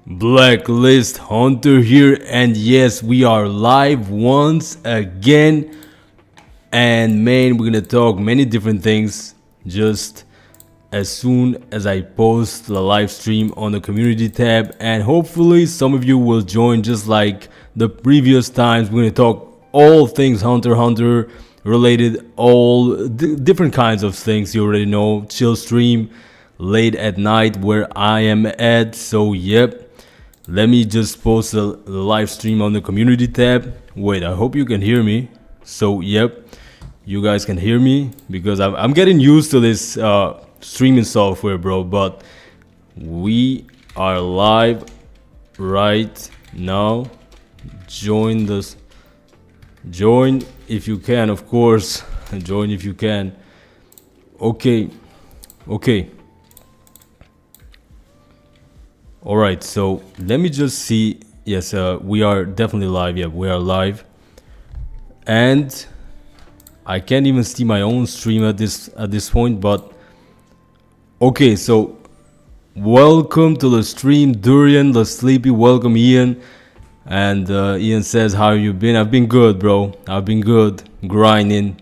Blacklist Hunter here, and yes, we are live once again. And man, we're gonna talk many different things just as soon as I post the live stream on the community tab, and hopefully some of you will join just like the previous times. We're gonna talk all things Hunter x Hunter related, all different kinds of things. You already know, chill stream late at night where I am at. So yep, let me just post the live stream on the community tab. Wait, I hope you can hear me. So yep, you guys can hear me because I'm getting used to this streaming software, bro. But we are live right now. Join if you can, of course. Join if you can. Okay. All right, so let me just see. Yes, we are definitely live. Yeah, we are live, and I can't even see my own stream at this point. But okay, so welcome to the stream, Durian the Sleepy. Welcome, Ian. And Ian says, "How you been?" I've been good, bro. I've been good, grinding.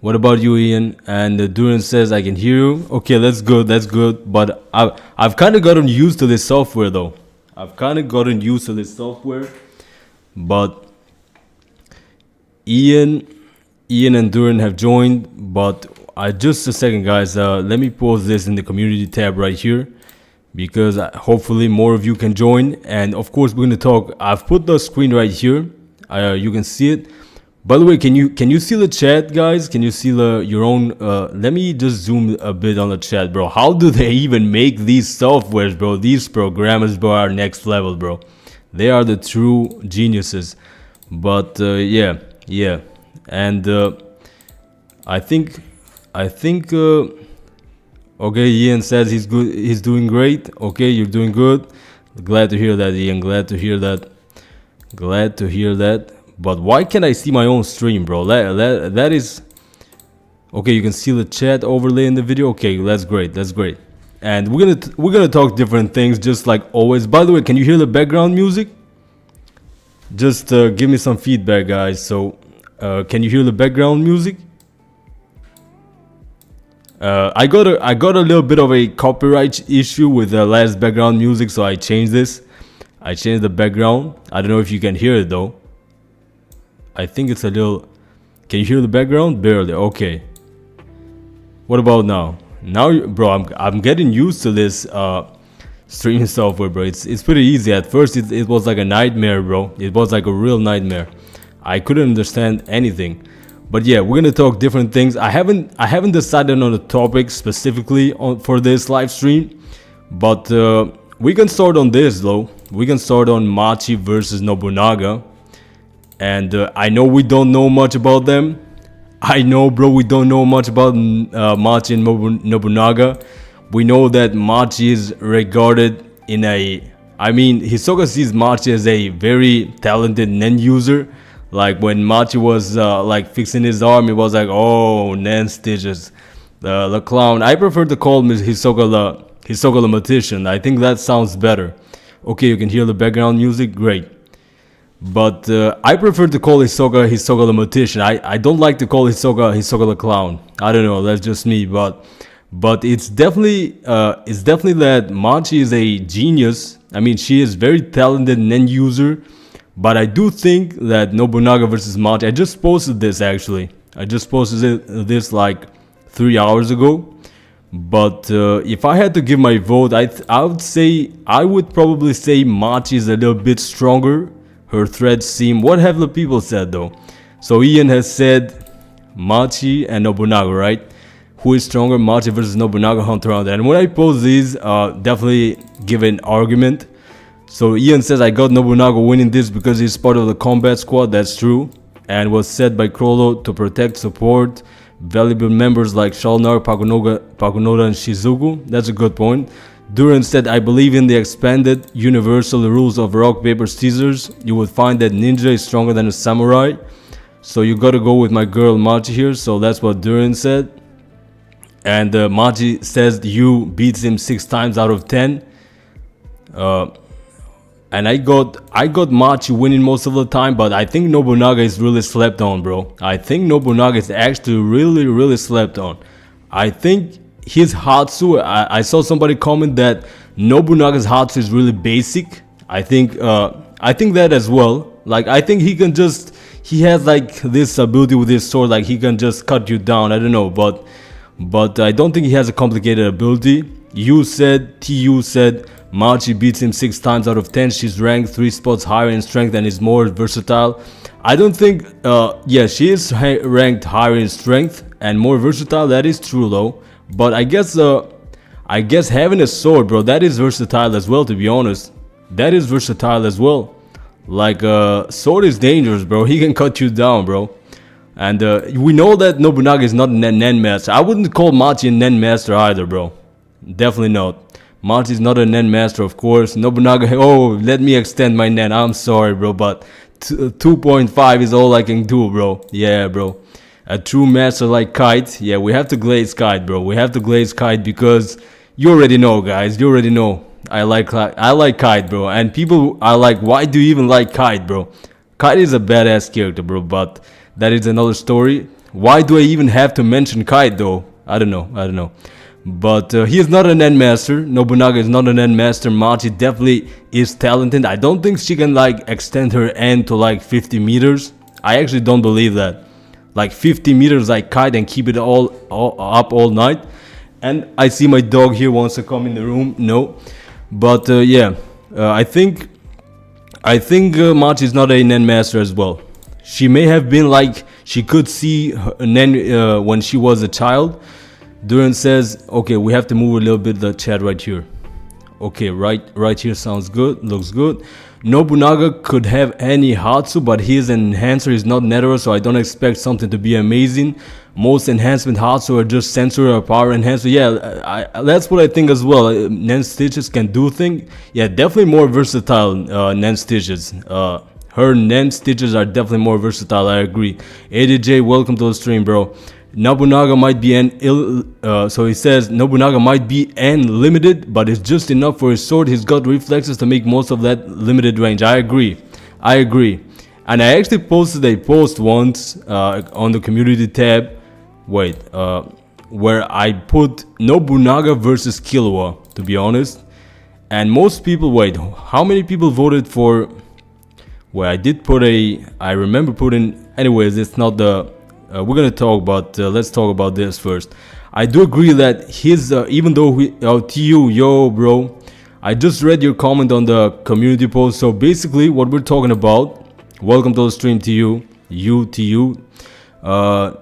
What about you, Ian? And Duran says, I can hear you. Okay, that's good. But I've kind of gotten used to this software, though. But Ian and Duran have joined. But just a second, guys. Let me post this in the community tab right here, because hopefully more of you can join. And of course, we're going to talk. I've put the screen right here. You can see it. By the way, can you see the chat, guys? Can you see your own? Let me just zoom a bit on the chat, bro. How do they even make these softwares, bro? These programmers, bro, are next level, bro. They are the true geniuses. But yeah. And I think. Okay, Ian says he's good. He's doing great. Okay, you're doing good. Glad to hear that, Ian. Glad to hear that. But why can't I see my own stream, bro? That is okay. You can see the chat overlay in the video. Okay, that's great. And we're gonna talk different things, just like always. By the way, can you hear the background music? Just give me some feedback, guys. So, can you hear the background music? I got a little bit of a copyright issue with the last background music, so I changed this. I changed the background. I don't know if you can hear it though. I think it's a little. Can you hear the background? Barely. Okay. What about now? Now, bro, I'm getting used to this streaming software, bro. It's pretty easy. At first, it was like a nightmare, bro. It was like a real nightmare. I couldn't understand anything. But yeah, we're gonna talk different things. I haven't decided on a topic specifically for this live stream, but we can start on this though. We can start on Machi versus Nobunaga. And I know we don't know much about them. I know, bro, we don't know much about Machi and Nobunaga. We know that Machi is regarded in a... I mean, Hisoka sees Machi as a very talented nen user. Like when Machi was like fixing his arm, it was like, oh, nen stitches. The clown. I prefer to call him Hisoka the Magician. I think that sounds better. Okay, you can hear the background music. Great. But I prefer to call Hisoka the Magician. I don't like to call Hisoka the Clown. I don't know, that's just me. But it's definitely that Machi is a genius. I mean, she is very talented nen user. But I do think that Nobunaga versus Machi. I just posted this actually. I just posted this like 3 hours ago. But if I had to give my vote, I would probably say Machi is a little bit stronger. Her threads seem... What have the people said though? So Ian has said Machi and Nobunaga, right? Who is stronger, Machi versus Nobunaga, Hunter x Hunter? And when I post these, definitely give an argument. So Ian says, I got Nobunaga winning this because he's part of the combat squad. That's true. And was set by Crollo to protect, support valuable members like Shalnar, Pakunoda, and Shizuku. That's a good point. Duran said, I believe in the expanded universal rules of rock, paper, scissors. You would find that ninja is stronger than a samurai. So you gotta go with my girl Machi here. So that's what Duran said. And Machi says you beats him 6 times out of 10. and I got Machi winning most of the time, but I think Nobunaga is really slept on, bro. I think Nobunaga is actually really slept on. I think his Hatsu, I saw somebody comment that Nobunaga's Hatsu is really basic. I think that as well. Like, I think he has like this ability with his sword, like he can just cut you down. I don't know, but I don't think he has a complicated ability. TU said Machi beats him 6 times out of 10. She's ranked 3 spots higher in strength and is more versatile. I don't think, yeah, she is ranked higher in strength and more versatile. That is true though. But I guess having a sword, bro, that is versatile as well, to be honest. That is versatile as well. Like, sword is dangerous, bro. He can cut you down, bro. And we know that Nobunaga is not a Nen master. I wouldn't call Machi a Nen master either, bro. Definitely not. Machi is not a Nen master, of course. Nobunaga, oh, let me extend my Nen. I'm sorry, bro, but 2.5 is all I can do, bro. Yeah, bro. A true master like Kite. Yeah, we have to glaze Kite, bro. We have to glaze Kite because you already know, guys. You already know. I like Kite, bro. And people are like, why do you even like Kite, bro? Kite is a badass character, bro, but that is another story. Why do I even have to mention Kite, though? I don't know. But he is not an Nen master. Nobunaga is not an Nen master. Machi definitely is talented. I don't think she can like extend her end to like 50 meters. I actually don't believe that. Like 50 meters like Kite and keep it all up all night. And I see my dog here wants to come in the room. No. But yeah, I think Machi is not a Nen master as well. She may have been like, she could see Nen when she was a child. Duran says, okay, we have to move a little bit the chat right here. Okay, right here sounds good, looks good. Nobunaga could have any Hatsu, but his enhancer is not Netero, so I don't expect something to be amazing. Most enhancement Hatsu are just sensor or power enhancer. Yeah, that's what I think as well. Nen Stitches can do things. Yeah, definitely more versatile Nen Stitches. Her Nen Stitches are definitely more versatile, I agree. ADJ, welcome to the stream, bro. Nobunaga might be so he says Nobunaga might be limited, but it's just enough for his sword. He's got reflexes to make most of that limited range. I agree. And I actually posted a post once on the community tab. Wait, where I put Nobunaga versus Killua, to be honest. And most people, wait, how many people voted for? Well, I did put I remember putting, anyways, it's not the, we're gonna talk, but let's talk about this first. I do agree that his, even though TU, yo, bro, I just read your comment on the community post. So basically, what we're talking about, welcome to the stream, TU,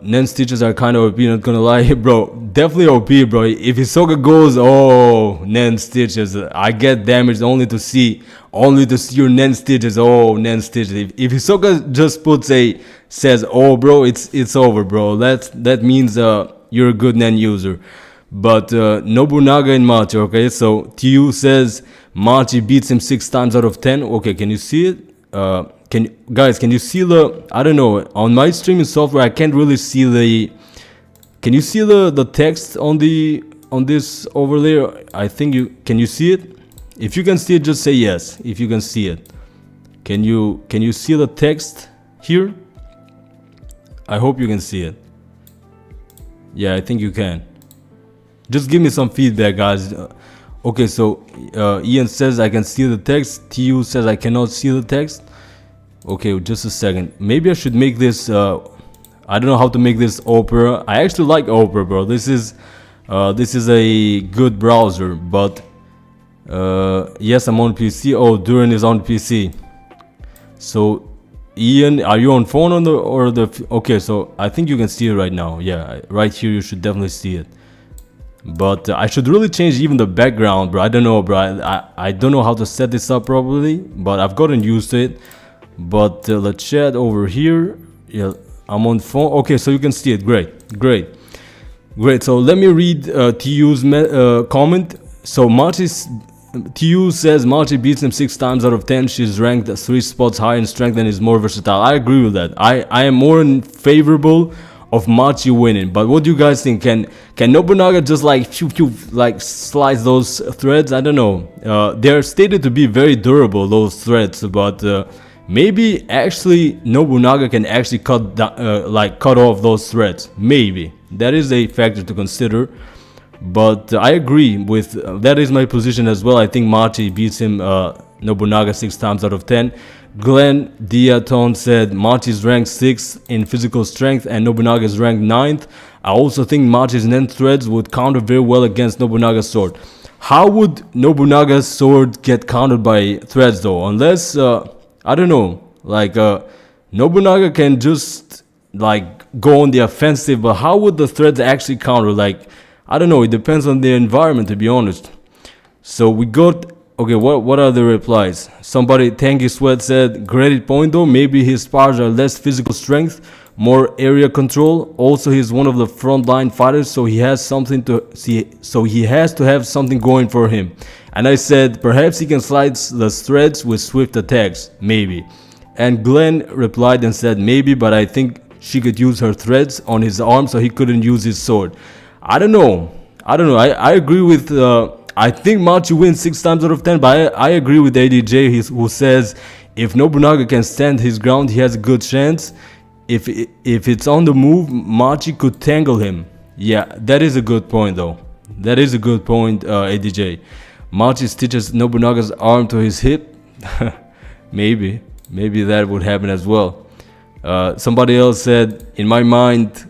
Nen Stitches are kind of OP, not gonna lie, bro. Definitely OP, bro. If Hisoka goes, oh, Nen Stitches, I get damaged only to see your Nen Stitches. Oh, Nen Stitches. If Hisoka just says, oh, bro, it's over, bro. That means you're a good Nen user. But Nobunaga and Machi, okay. So TU says Machi beats him 6 times out of 10. Okay, can you see it? Can you see the, I don't know, on my streaming software I can't really see the, can you see the text on this over there? I think can you see it? If you can see it, just say yes if you can see it. Can you see the text here? I hope you can see it. Yeah, I think you can. Just give me some feedback, guys. Okay, so Ian says I can see the text. TU says I cannot see the text. Okay, just a second. Maybe I should make this, I don't know how to make this Opera. I actually like Opera, bro. This is a good browser, but yes, I'm on PC. Oh, Duran is on PC. So Ian, are you on phone or the okay, so I think you can see it right now. Yeah, right here you should definitely see it. But I should really change even the background, bro. I don't know, bro. I don't know how to set this up properly, but I've gotten used to it. But the chat over here, yeah, I'm on phone. Okay, so you can see it. Great. So let me read TU's comment. So TU says Machi beats him 6 times out of 10. She's ranked 3 spots higher in strength and is more versatile. I agree with that. I am more in favorable of Machi winning. But what do you guys think? Can Nobunaga just like like slice those threads? I don't know. They're stated to be very durable, those threads, but maybe actually Nobunaga can actually cut off those threads. Maybe that is a factor to consider. But I agree with that is my position as well. I think Machi beats him Nobunaga 6 times out of 10. Glenn Diaton said Machi is ranked 6th in physical strength and Nobunaga is ranked 9th. I also think Machi's Nen threads would counter very well against Nobunaga's sword. How would Nobunaga's sword get countered by threads though? Unless, I don't know, like Nobunaga can just like go on the offensive, but how would the threads actually counter? Like, I don't know, it depends on the environment, to be honest. So we got, okay, what are the replies? Somebody, Tangy Sweat said, great point though, maybe his powers are less physical strength, more area control. Also, he's one of the frontline fighters, so he has something to see, so he has to have something going for him. And I said, perhaps he can slice the threads with swift attacks, maybe. And Glenn replied and said, maybe, but I think she could use her threads on his arm so he couldn't use his sword. I don't know. I agree with, I think Machi wins 6 times out of 10, but I agree with ADJ who says if Nobunaga can stand his ground, he has a good chance. If it's on the move, Machi could tangle him. Yeah, that is a good point though. That is a good point, ADJ. Machi stitches Nobunaga's arm to his hip. Maybe that would happen as well. Somebody else said, in my mind,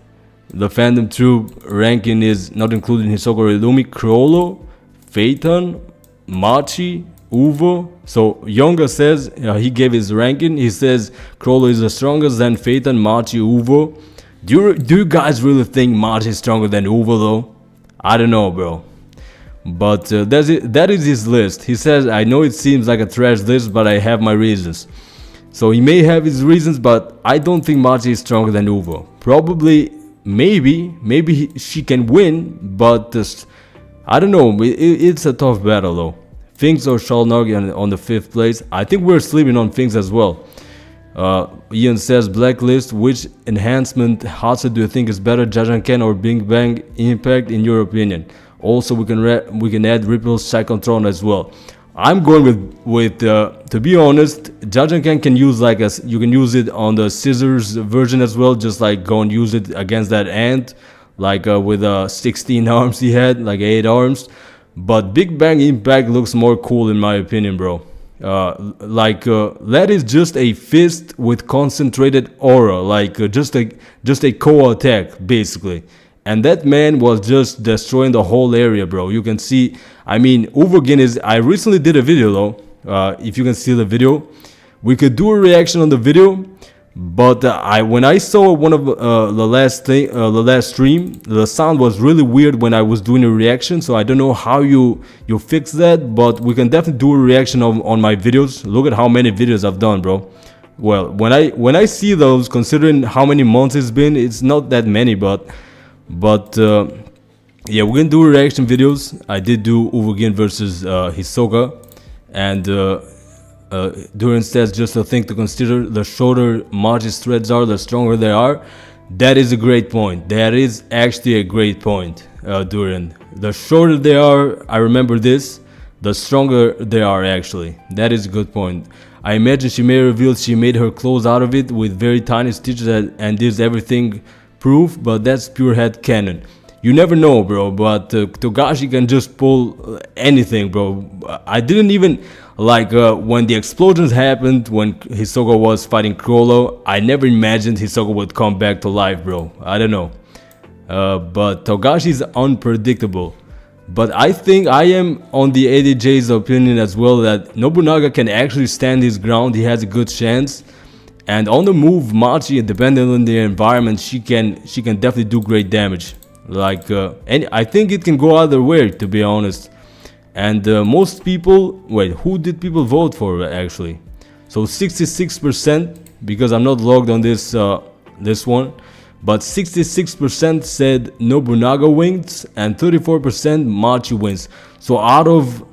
the Phantom Troop ranking is not including Hisoka Illumi, Chrollo, Phaeton, Machi, Uvo. So Yonga says, he gave his ranking. He says Chrollo is the strongest, then Phaeton, Machi, Uvo. Do you guys really think Machi is stronger than Uvo though? I don't know, bro. But that is his list. He says, I know it seems like a trash list, but I have my reasons. So he may have his reasons, but I don't think Machi is stronger than Uvo. Probably, maybe she can win, but I don't know. It's a tough battle though. Finks or Shalnargi on the 5th place. I think we're sleeping on Finks as well. Ian says, Blacklist, which enhancement Hatsu do you think is better, Jajanken or Bing Bang Impact in your opinion? Also, we can add Ripple's Psychontron as well. I'm going with to be honest, Jajanken can use like you can use it on the scissors version as well, just like go and use it against that ant, like with 16 arms he had, like 8 arms. But Big Bang Impact looks more cool in my opinion, bro. That is just a fist with concentrated aura, like just a core attack basically. And that man was just destroying the whole area, bro. You can see, I mean, Uvergin is, I recently did a video though, if you can see the video. We could do a reaction on the video, but when I saw one of the last stream, the sound was really weird when I was doing a reaction, so I don't know how you fix that, but we can definitely do a reaction on my videos. Look at how many videos I've done, bro. Well, when I see those, considering how many months it's been, it's not that many, but yeah, we're gonna do reaction videos. I did do Uvergin versus Hisoka, and Duran says just a thing to consider: the shorter Machi's threads are, the stronger they are. That is a great point. That is actually a great point, Duran. The shorter they are, I remember this, the stronger they are actually. That is a good point. I imagine she may reveal she made her clothes out of it with very tiny stitches and gives everything proof, but that's pure headcanon. You never know, bro, but Togashi can just pull anything, bro. I didn't even, like, when the explosions happened, when Hisoka was fighting Chrollo, I never imagined Hisoka would come back to life, bro. I don't know. But Togashi is unpredictable. But I think I am on the ADJ's opinion as well, that Nobunaga can actually stand his ground. He has a good chance. And on the move, Machi, depending on the environment, she can definitely do great damage. Like, and I think it can go either way, to be honest. And most people, wait, who did people vote for actually? So 66%, because I'm not logged on this this one, but 66% said Nobunaga wins and 34% Machi wins. So out of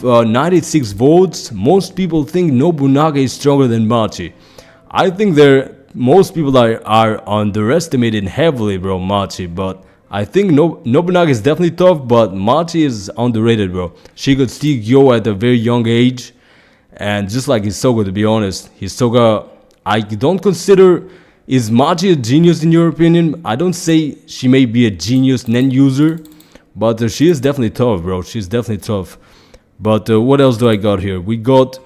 96 votes, most people think Nobunaga is stronger than Machi. I think they're most people are underestimating heavily, bro, Machi. But I think Nobunaga is definitely tough, but Machi is underrated, bro. She could still go at a very young age, and just like Hisoka, to be honest, Hisoka, I don't consider, is Machi a genius in your opinion? I don't say she may be a genius Nen user, but she is definitely tough, bro. She's definitely tough. But what else do I got here? We got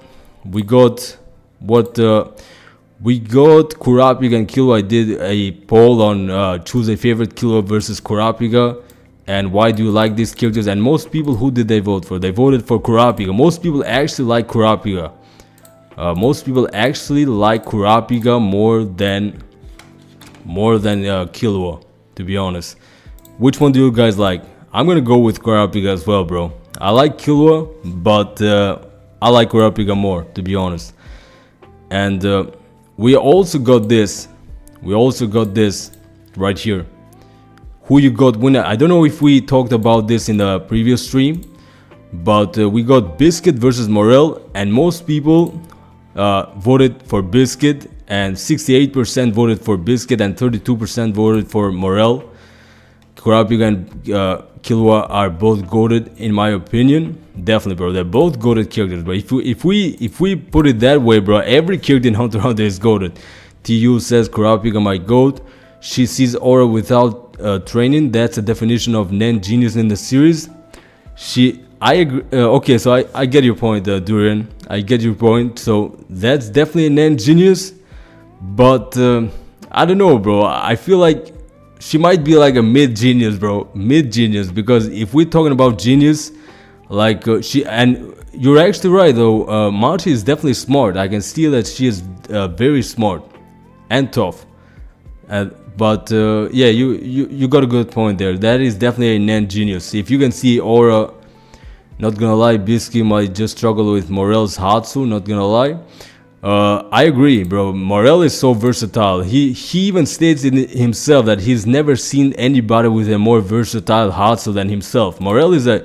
Kurapika and Killua. I did a poll on choose a favorite Killua versus Kurapika, and why do you like these characters? And most people, who did they vote for? They voted for Kurapika. Most people actually like Kurapika. Most people actually like Kurapika more than Killua, to be honest. Which one do you guys like? I'm gonna go with Kurapika as well, bro. I like Killua, but I like Kurapika more, to be honest. And we also got this. We also got this right here. Who you got winner? I don't know if we talked about this in the previous stream, but we got Biscuit versus Morel, and most people voted for Biscuit, and 68% voted for Biscuit and 32% voted for Morel. Kurapika and Killua are both goated in my opinion. Definitely, bro. They're both goated characters. But if we put it that way, bro, every character in Hunter x Hunter is goated. TU says Kurapika my goat. She sees aura without training. That's a definition of Nen genius in the series. I agree. Okay, so I get your point, Durian. I get your point. So that's definitely a Nen genius. But I don't know, bro. I feel like she might be like a mid genius, bro. Mid genius, because if we're talking about genius, like and you're actually right though. Machi is definitely smart. I can see that she is very smart and tough. But yeah, you got a good point there. That is definitely a Nen genius. If you can see aura, not gonna lie, Bisky might just struggle with Morel's Hatsu. Not gonna lie. I agree, bro. Morel is so versatile. He even states in himself that he's never seen anybody with a more versatile Hatsu than himself. Morel is a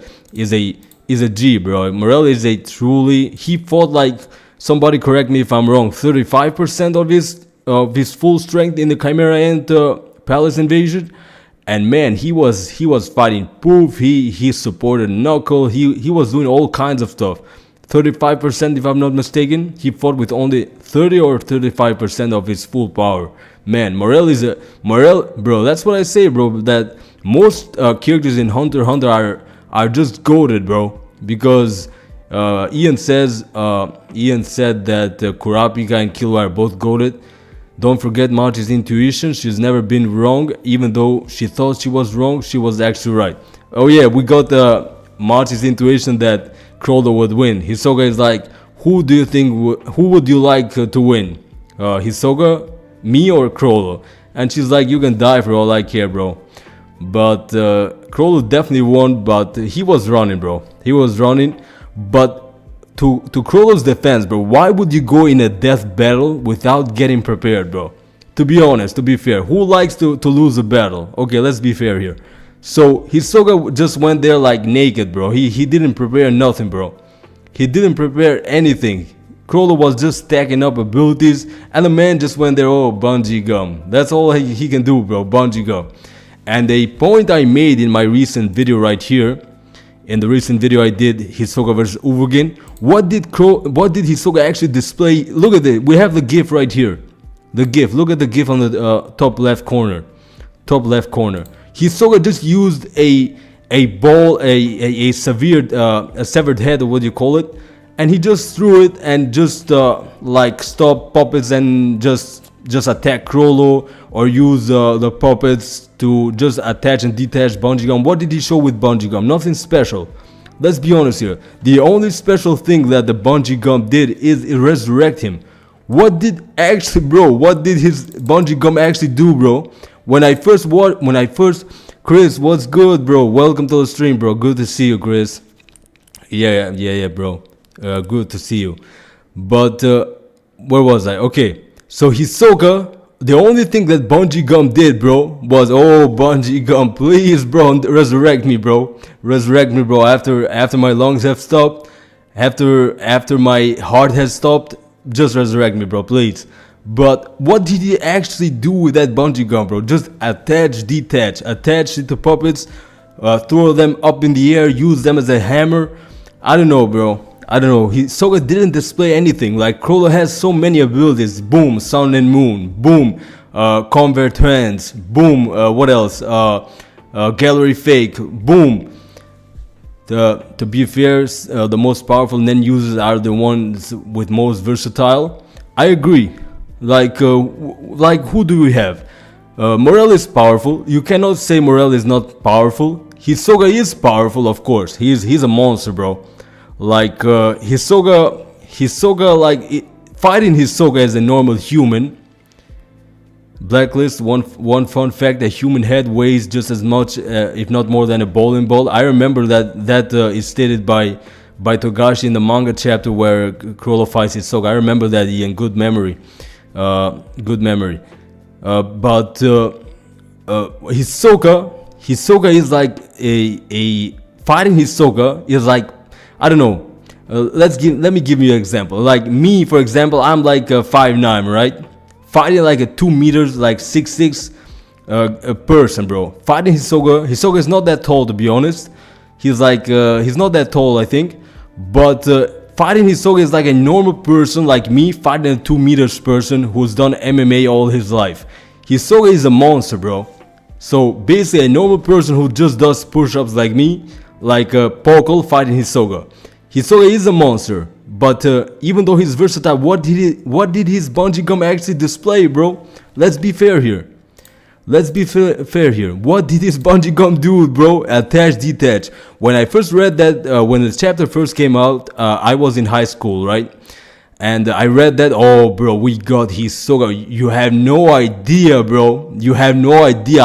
G, bro. Morel is a truly. He fought like, somebody correct me if I'm wrong, 35% of his full strength in the Chimera and Palace Invasion. And man, he was fighting Poof. He supported Knuckle. He was doing all kinds of stuff. 35%, if I'm not mistaken. He fought with only 30 or 35% of his full power. Man, Morel, bro. That's what I say, bro. That most characters in Hunter x Hunter are just goated, bro. Because Ian said that Kurapika and Killua are both goated. Don't forget Machi's intuition. She's never been wrong. Even though she thought she was wrong, she was actually right. Oh yeah, we got Machi's intuition that Crollo would win. Hisoka is like, who would you like to win? Hisoka, me, or Crollo? And she's like, you can die for all I care, bro. But Crollo definitely won, but he was running, bro. He was running. But to Crollo's defense, bro, why would you go in a death battle without getting prepared, bro? To be honest, to be fair, who likes to lose a battle? Okay, let's be fair here. So Hisoka just went there like naked, bro. He didn't prepare nothing, bro. He didn't prepare anything. Crollo was just stacking up abilities, and the man just went there, oh, bungee gum. That's all he can do, bro, bungee gum. And a point I made in my recent video right here, in the recent video I did Hisoka versus Uvogin, what did Hisoka actually display? Look at it. We have the GIF right here. The GIF. Look at the GIF on the top left corner. Top left corner. Hisoka just used a ball, a severed head, or what do you call it, and he just threw it and just like stop puppets and just attack Crollo, or use the puppets to just attach and detach bungee gum. What did he show with bungee gum? Nothing special. Let's be honest here. The only special thing that the bungee gum did is resurrect him. What did his bungee gum actually do, bro? When I first, Chris, what's good, bro? Welcome to the stream, bro. Good to see you, Chris. Yeah, bro. Good to see you. But where was I? Okay, so Hisoka, the only thing that bungee gum did, bro, was, oh, bungee gum, please, bro, resurrect me, bro. Resurrect me, bro. After my lungs have stopped, after my heart has stopped, just resurrect me, bro, please. But what did he actually do with that bungee gun, bro? Just attach, detach, attach it to puppets, throw them up in the air, use them as a hammer. I don't know, bro. I don't know. Hisoka didn't display anything. Like, Crawler has so many abilities. Boom, sun and moon. Boom, convert hands. Boom, what else? Gallery fake. Boom. To be fair, the most powerful Nen users are the ones with most versatile. I agree. Like who do we have? Morel is powerful. You cannot say Morel is not powerful. Hisoka is powerful, of course. He's a monster, bro. Like Hisoka, fighting Hisoka as a normal human. Blacklist, one fun fact: a human head weighs just as much, if not more, than a bowling ball. I remember that is stated by Togashi in the manga chapter where Crawler fights Hisoka. I remember that, Ian. Good memory. Good memory. But Hisoka is like a fighting Hisoka is like, I don't know. Let me give you an example. Like me, for example, I'm like 5'9", right? Fighting like a 2 meters, like 6'6", a person, bro. Fighting Hisoka. Hisoka is not that tall, to be honest. He's like he's not that tall, I think. But fighting Hisoka is like a normal person, like me, fighting a 2 meters person who's done MMA all his life. Hisoka is a monster, bro. So basically, a normal person who just does push-ups like me, like Pokal fighting Hisoka. Hisoka is a monster. But even though he's versatile, what did his bungee gum actually display, bro? Let's be fair here. Let's be fair here. What did his bungee gum do, bro? Attach, detach. When I first read that, when the chapter first came out, I was in high school, right? And I read that, oh, bro, we got Hisoka. You have no idea, bro. You have no idea.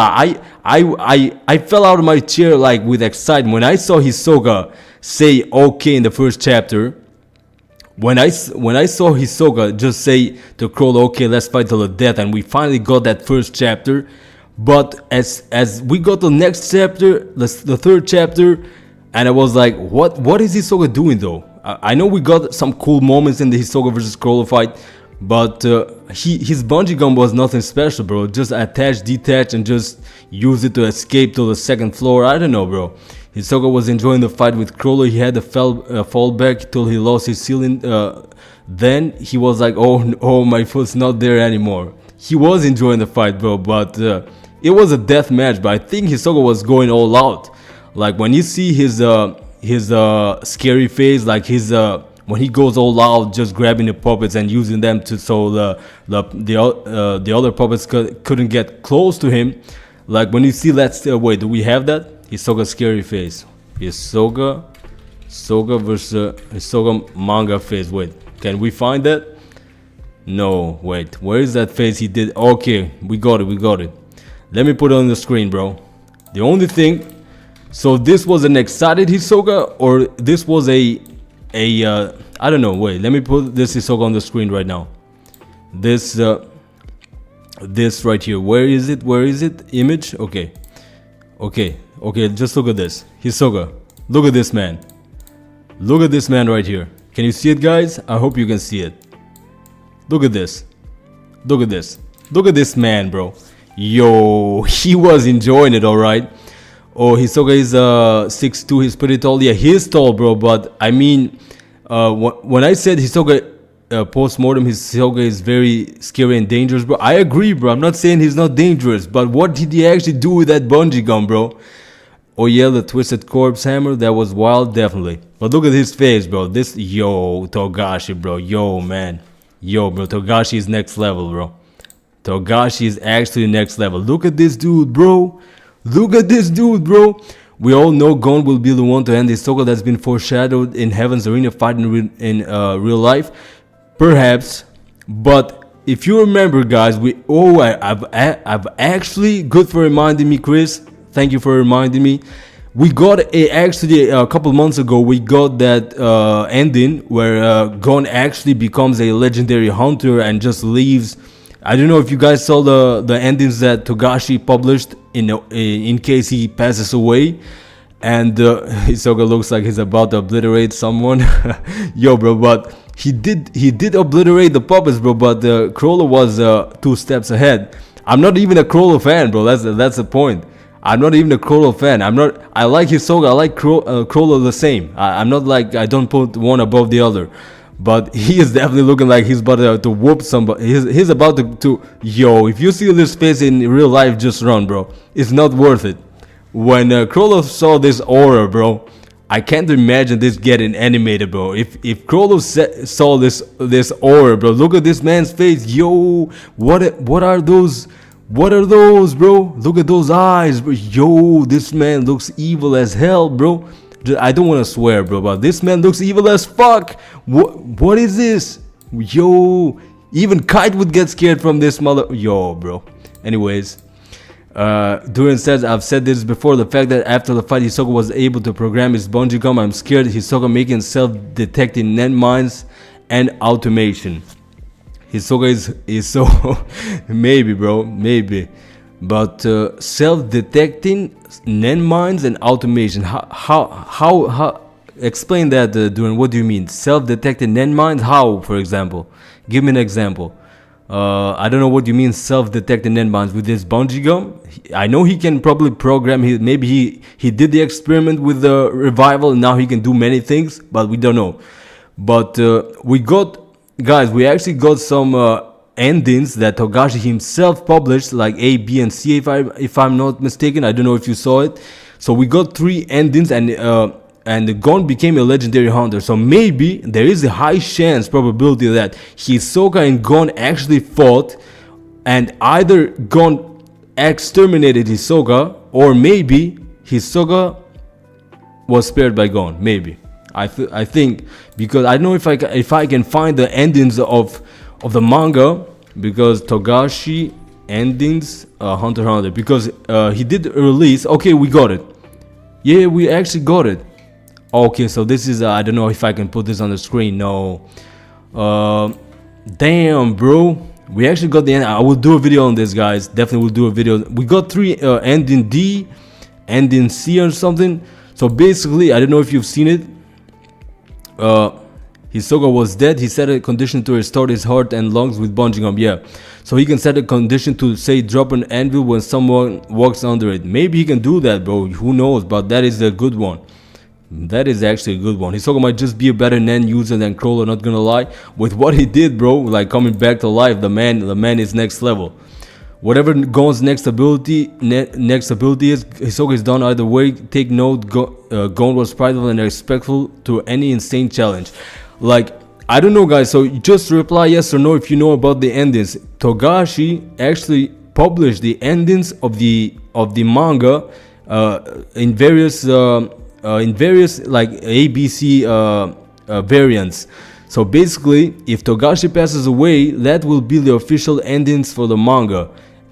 I fell out of my chair like with excitement when I saw Hisoka say okay in the first chapter. When I saw Hisoka just say to Crawler, okay, let's fight till the death, and we finally got that first chapter. But as we got the next chapter, the third chapter, and I was like, what is Hisoka doing though? I know we got some cool moments in the Hisoka versus Crawler fight, but his bungee gun was nothing special, bro. Just attach, detach, and just use it to escape to the second floor. I don't know, bro. Hisoka was enjoying the fight with Crawler. He had to fall back till he lost his ceiling. Then he was like, oh, my foot's not there anymore. He was enjoying the fight, bro, but it was a death match. But I think Hisoka was going all out. Like when you see his scary face, like when he goes all out, just grabbing the puppets and using them so the other puppets couldn't get close to him. Like when you see that, wait, do we have that? Hisoka scary face. Hisoka versus Hisoka manga face. Wait, can we find that? No, wait. Where is that face he did? Okay, we got it. Let me put it on the screen, bro. The only thing. So this was an excited Hisoka, or this was a I don't know. Wait, let me put this Hisoka on the screen right now. This right here. Where is it? Image. Okay, just look at this. Hisoka. Look at this man. Look at this man right here. Can you see it, guys? I hope you can see it. Look at this. Look at this man, bro. Yo, he was enjoying it, alright. Oh, Hisoka is 6'2", he's pretty tall. Yeah, he is tall, bro, but I mean, when I said Hisoka post-mortem, Hisoka is very scary and dangerous, bro. I agree, bro. I'm not saying he's not dangerous, but what did he actually do with that bungee gun, bro? Oh yeah, the twisted corpse hammer, that was wild, definitely. But look at his face, bro. Togashi, bro. Yo, man. Yo, bro, Togashi is next level, bro. Togashi is actually next level. Look at this dude, bro. We all know Gon will be the one to end Hisoka that's been foreshadowed in Heaven's Arena fight in real life. Perhaps, but if you remember, guys, I've actually, good for reminding me, Chris. Thank you for reminding me. We got actually a couple months ago. We got that ending where Gon actually becomes a legendary hunter and just leaves. I don't know if you guys saw the endings that Togashi published in case he passes away. And Hisoka looks like he's about to obliterate someone. Yo, bro, but he did obliterate the puppets, bro. But Crawler was 2 steps ahead. I'm not even a Crawler fan, bro. That's the point. I'm not even a Crawler fan. I like Hisoka. I like Crawler the same. I'm not like, I don't put one above the other. But he is definitely looking like he's about to whoop somebody. He's about to yo. If you see this face in real life, just run, bro. It's not worth it. When Crawler saw this aura, bro, I can't imagine this getting animated, bro. If Crawler saw this aura, bro, look at this man's face. Yo, what are those? What are those, bro? Look at those eyes, bro. Yo, this man looks evil as hell, bro. I don't want to swear, bro, but this man looks evil as fuck. What is this? Yo, even Kite would get scared from this mother. Yo, bro. Anyways, Duran says, I've said this before, the fact that after the fight Hisoka was able to program his bungee gum, I'm scared Hisoka making self-detecting net mines and automation. Hisoka is so maybe, bro, maybe. But self-detecting net mines and automation, how explain that, Duran. What do you mean self-detecting net mines? How, for example? Give me an example. I don't know what you mean self-detecting net mines with this bungee gum. I know he can probably program. Maybe he did the experiment with the revival and now he can do many things, but we don't know. But we actually got some endings that Togashi himself published, like A, B, and C, if I'm not mistaken. I don't know if you saw it. So we got 3 endings, and Gon became a legendary hunter. So maybe there is a high chance probability that Hisoka and Gon actually fought, and either Gon exterminated Hisoka, or maybe Hisoka was spared by Gon. Maybe. I think, because I don't know if I can find the endings of the manga, because Togashi endings Hunter x Hunter, because he did release. Okay, we got it. Yeah, we actually got it. Okay, so this is I don't know if I can put this on the screen. No. Damn, bro, we actually got the end. I will do a video on this, guys. Definitely will do a video. We got 3 ending D, ending C or something. So basically, I don't know if you've seen it. Hisoka was dead. He set a condition to restore his heart and lungs with bungee gum. Yeah, so he can set a condition to say drop an anvil when someone walks under it. Maybe he can do that, bro. Who knows? But that is a good one. That is actually a good one. Hisoka might just be a better Nen user than Crawler, not gonna lie. With what he did, bro, like coming back to life, the man is next level. Whatever Gon's next ability is, Hisoka is done either way. Take note, Gon was prideful and respectful to any insane challenge. Like, I don't know, guys, so just reply yes or no if you know about the endings. Togashi actually published the endings of the manga in various like ABC variants. So basically, if Togashi passes away, that will be the official endings for the manga.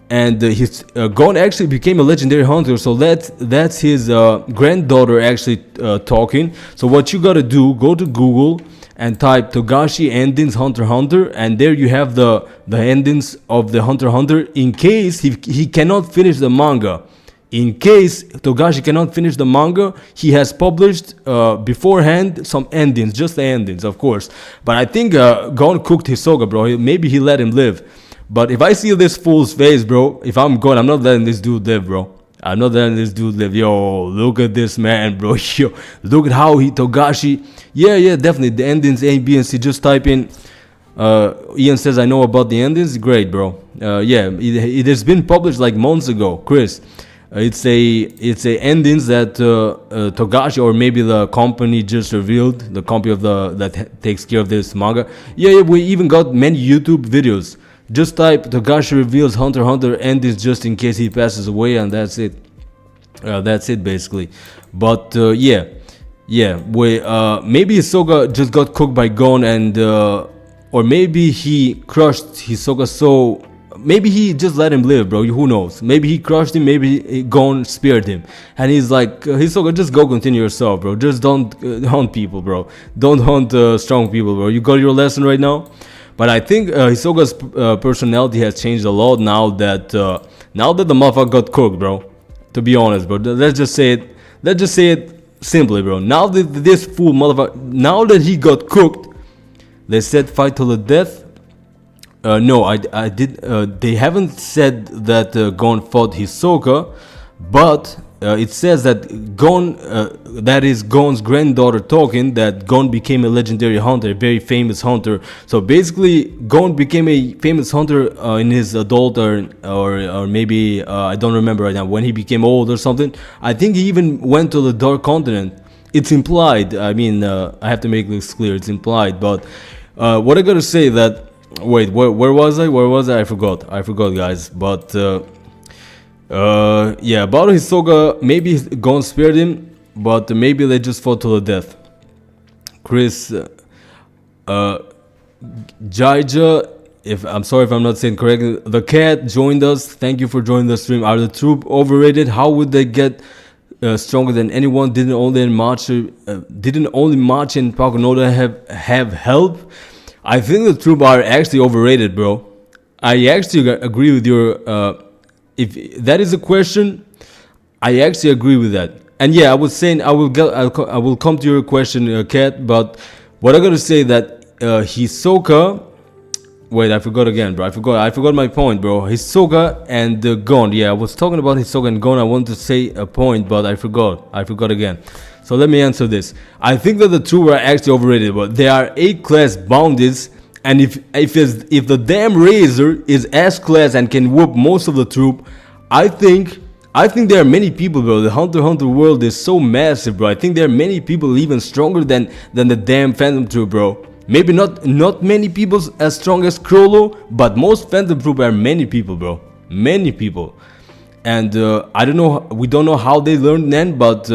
And his Gon actually became a legendary hunter, so that's his granddaughter actually talking. So what you gotta do, go to Google and type Togashi endings Hunter x Hunter, and there you have the endings of the Hunter x Hunter in case he cannot finish the manga. In case Togashi cannot finish the manga, he has published beforehand some endings, just the endings, of course. But I think Gon cooked Hisoka, bro. Maybe he let him live. But if I see this fool's face, bro, if I'm Gon, I'm not letting this dude live, bro. I'm not letting this dude live. Yo, look at this man, bro. Yo, look at how Togashi. Yeah, definitely. The endings A, B, and C. Just type in. Ian says, I know about the endings. Great, bro. Yeah, it has been published like months ago, Chris. It's a endings that Togashi, or maybe the company, just revealed. The company that takes care of this manga. Yeah, we even got many YouTube videos. Just type Togashi reveals Hunter x Hunter endings just in case he passes away, and that's it. That's it basically. But yeah, maybe Hisoka just got cooked by Gon, and or maybe he crushed Hisoka. So maybe he just let him live, bro. Who knows? Maybe he crushed him. Maybe Gon spared him, and he's like, Hisoka, just go continue yourself, bro. Just don't hunt people, bro. Don't hunt strong people, bro. You got your lesson right now. But I think Hisoka's personality has changed a lot now that the motherfucker got cooked, bro. To be honest, bro. Let's just say it simply, bro. Now that this fool motherfucker, now that he got cooked, They said fight till the death. No, I did. They haven't said that Gon fought Hisoka, but it says that Gon, that is Gon's granddaughter talking, that Gon became a legendary hunter, a very famous hunter. So basically, Gon became a famous hunter in his adult or maybe I don't remember right now, when he became old or something. I think he even went to the Dark Continent. It's implied. I mean, I have to make this clear. It's implied. But what I gotta say that. Wait, where was I? Where was I? I forgot, guys. But yeah, about Hisoka, maybe Gon spared him, but maybe they just fought to the death. Chris, Jaija, I'm sorry if I'm not saying correctly. The cat joined us. Thank you for joining the stream. Are the troop overrated? How would they get stronger than anyone? Didn't only March and Pakunoda have help? I think the troops are actually overrated, bro. I actually agree with your. If that is a question, I actually agree with that. And yeah, I was saying I will come to your question, Kat. But what I gotta say that Hisoka. Wait, I forgot again, bro. I forgot my point, bro. Hisoka and Gon. Yeah, I was talking about Hisoka and Gon. I wanted to say a point, but I forgot. I forgot again. So let me answer this. I think that the troops are actually overrated, but they are A-class bounties, and if the damn Razor is S-class and can whoop most of the troop, I think there are many people, bro. The Hunter x Hunter world is so massive, bro. I think there are many people even stronger than the damn Phantom Troop, bro. Maybe not many people as strong as Crollo, but most Phantom Troop are many people, bro. Many people, and I don't know. We don't know how they learned then, but.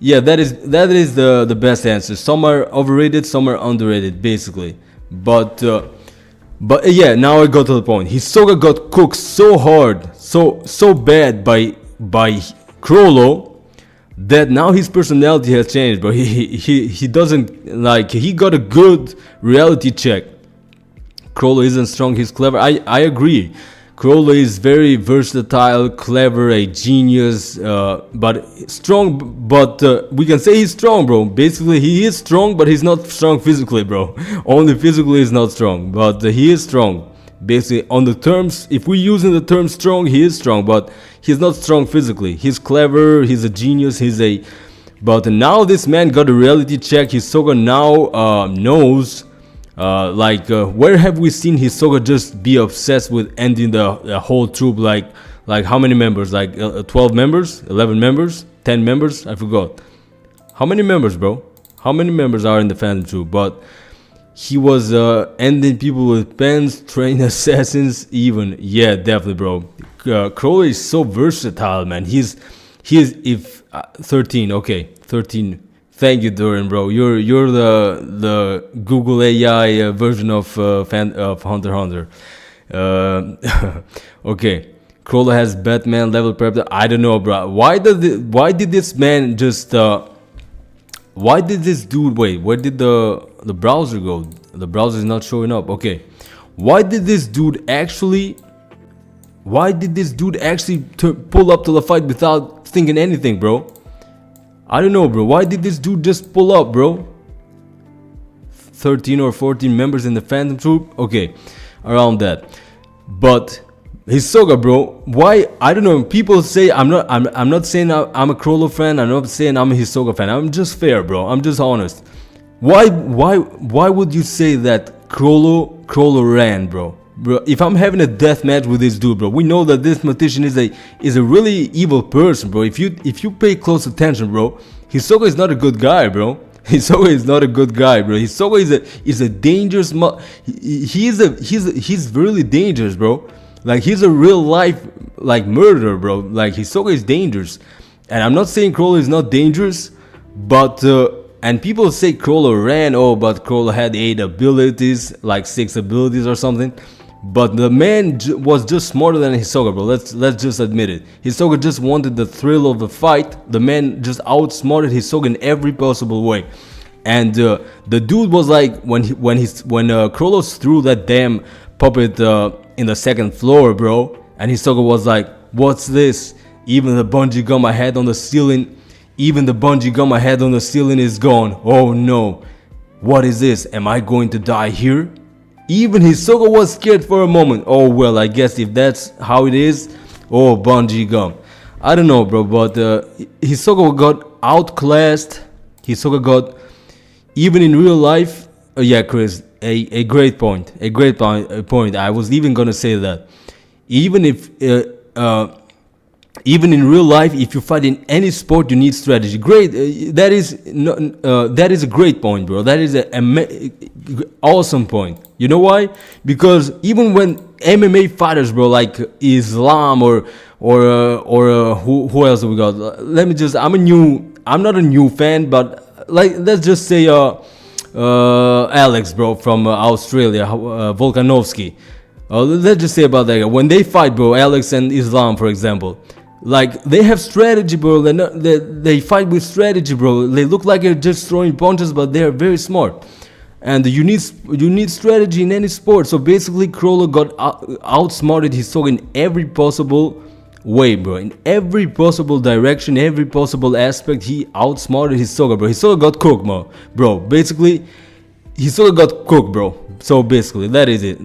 Yeah, that is the best answer. Some are overrated, some are underrated, basically. But yeah, now I got to the point. Hisoka got cooked so hard, so bad by Crollo, that now his personality has changed, bro. He doesn't like. He got a good reality check. Crollo isn't strong. He's clever. I agree. Crowley is very versatile, clever, a genius, but strong. But we can say he's strong, bro. Basically, he is strong, but he's not strong physically, bro. Only physically he's not strong, but he is strong. Basically, on the terms, if we're using the term strong, he is strong, but he's not strong physically. He's clever, he's a genius, But now this man got a reality check. Hisoka now knows. Where have we seen Hisoka just be obsessed with ending the whole troop? Like how many members? 12 members, 11 members, 10 members? I forgot. How many members, bro? How many members are in the Phantom Troop? But he was ending people with pens, train assassins, even. Yeah, definitely, bro. Crowley is so versatile, man. He's 13. Okay, 13. Thank you, Dorian, bro. You're the Google AI version of Hunter x Hunter. Okay, Crowley has Batman level prep. I don't know, bro. Why did this man just? Why did this dude? Wait, where did the browser go? The browser is not showing up. Okay, why did this dude actually? Why did this dude actually pull up to the fight without thinking anything, bro? I don't know, bro. Why did this dude just pull up, bro? 13 or 14 members in the Phantom Troop. Okay, around that. But Hisoka, bro. Why? I don't know. People say I'm not saying I'm a Crollo fan. I'm not saying I'm a Hisoka fan. I'm just fair, bro. I'm just honest. Why would you say that Crollo ran, bro? Bro, if I'm having a death match with this dude, bro, we know that this magician is a really evil person, bro. If you pay close attention, bro, Hisoka is not a good guy, bro. Hisoka is not a good guy, bro. Hisoka is a dangerous. He's really dangerous, bro. Like he's a real life murderer, bro. Like Hisoka is dangerous, and I'm not saying Crollo is not dangerous, but and people say Crollo ran. Oh, but Crollo had 8 abilities, like 6 abilities or something. But the man was just smarter than Hisoka, bro. Let's just admit it. Hisoka just wanted the thrill of the fight. The man just outsmarted Hisoka in every possible way. And the dude was like, when Crollo threw that damn puppet in the second floor, bro, and Hisoka was like, "What's this? Even the bungee gum I had on the ceiling, is gone. Oh no." What is this? Am I going to die here? Even Hisoka was scared for a moment. Oh well, I guess if that's how it is, oh Bungie gum. I don't know, bro, but Hisoka got outclassed. Hisoka got, even in real life. Yeah, Chris, a great point. A great point. I was even gonna say that. Even if even in real life, if you fight in any sport, you need strategy. Great, that is a great point, bro. That is a awesome point. You know why? Because even when MMA fighters, bro, like Islam or who else we got? Let me just. I'm not a new fan, but like let's just say Alex, bro, from Australia, Volkanovski. Let's just say about that. When they fight, bro, Alex and Islam, for example, like they have strategy, bro. They fight with strategy, bro. They look like they're just throwing punches, but they are very smart. And you need strategy in any sport. So basically, Crawler got outsmarted Hisoka in every possible way, bro. In every possible direction, every possible aspect, he outsmarted Hisoka, bro. Hisoka got cooked, bro. Basically, Hisoka got cooked, bro. So basically, that is it.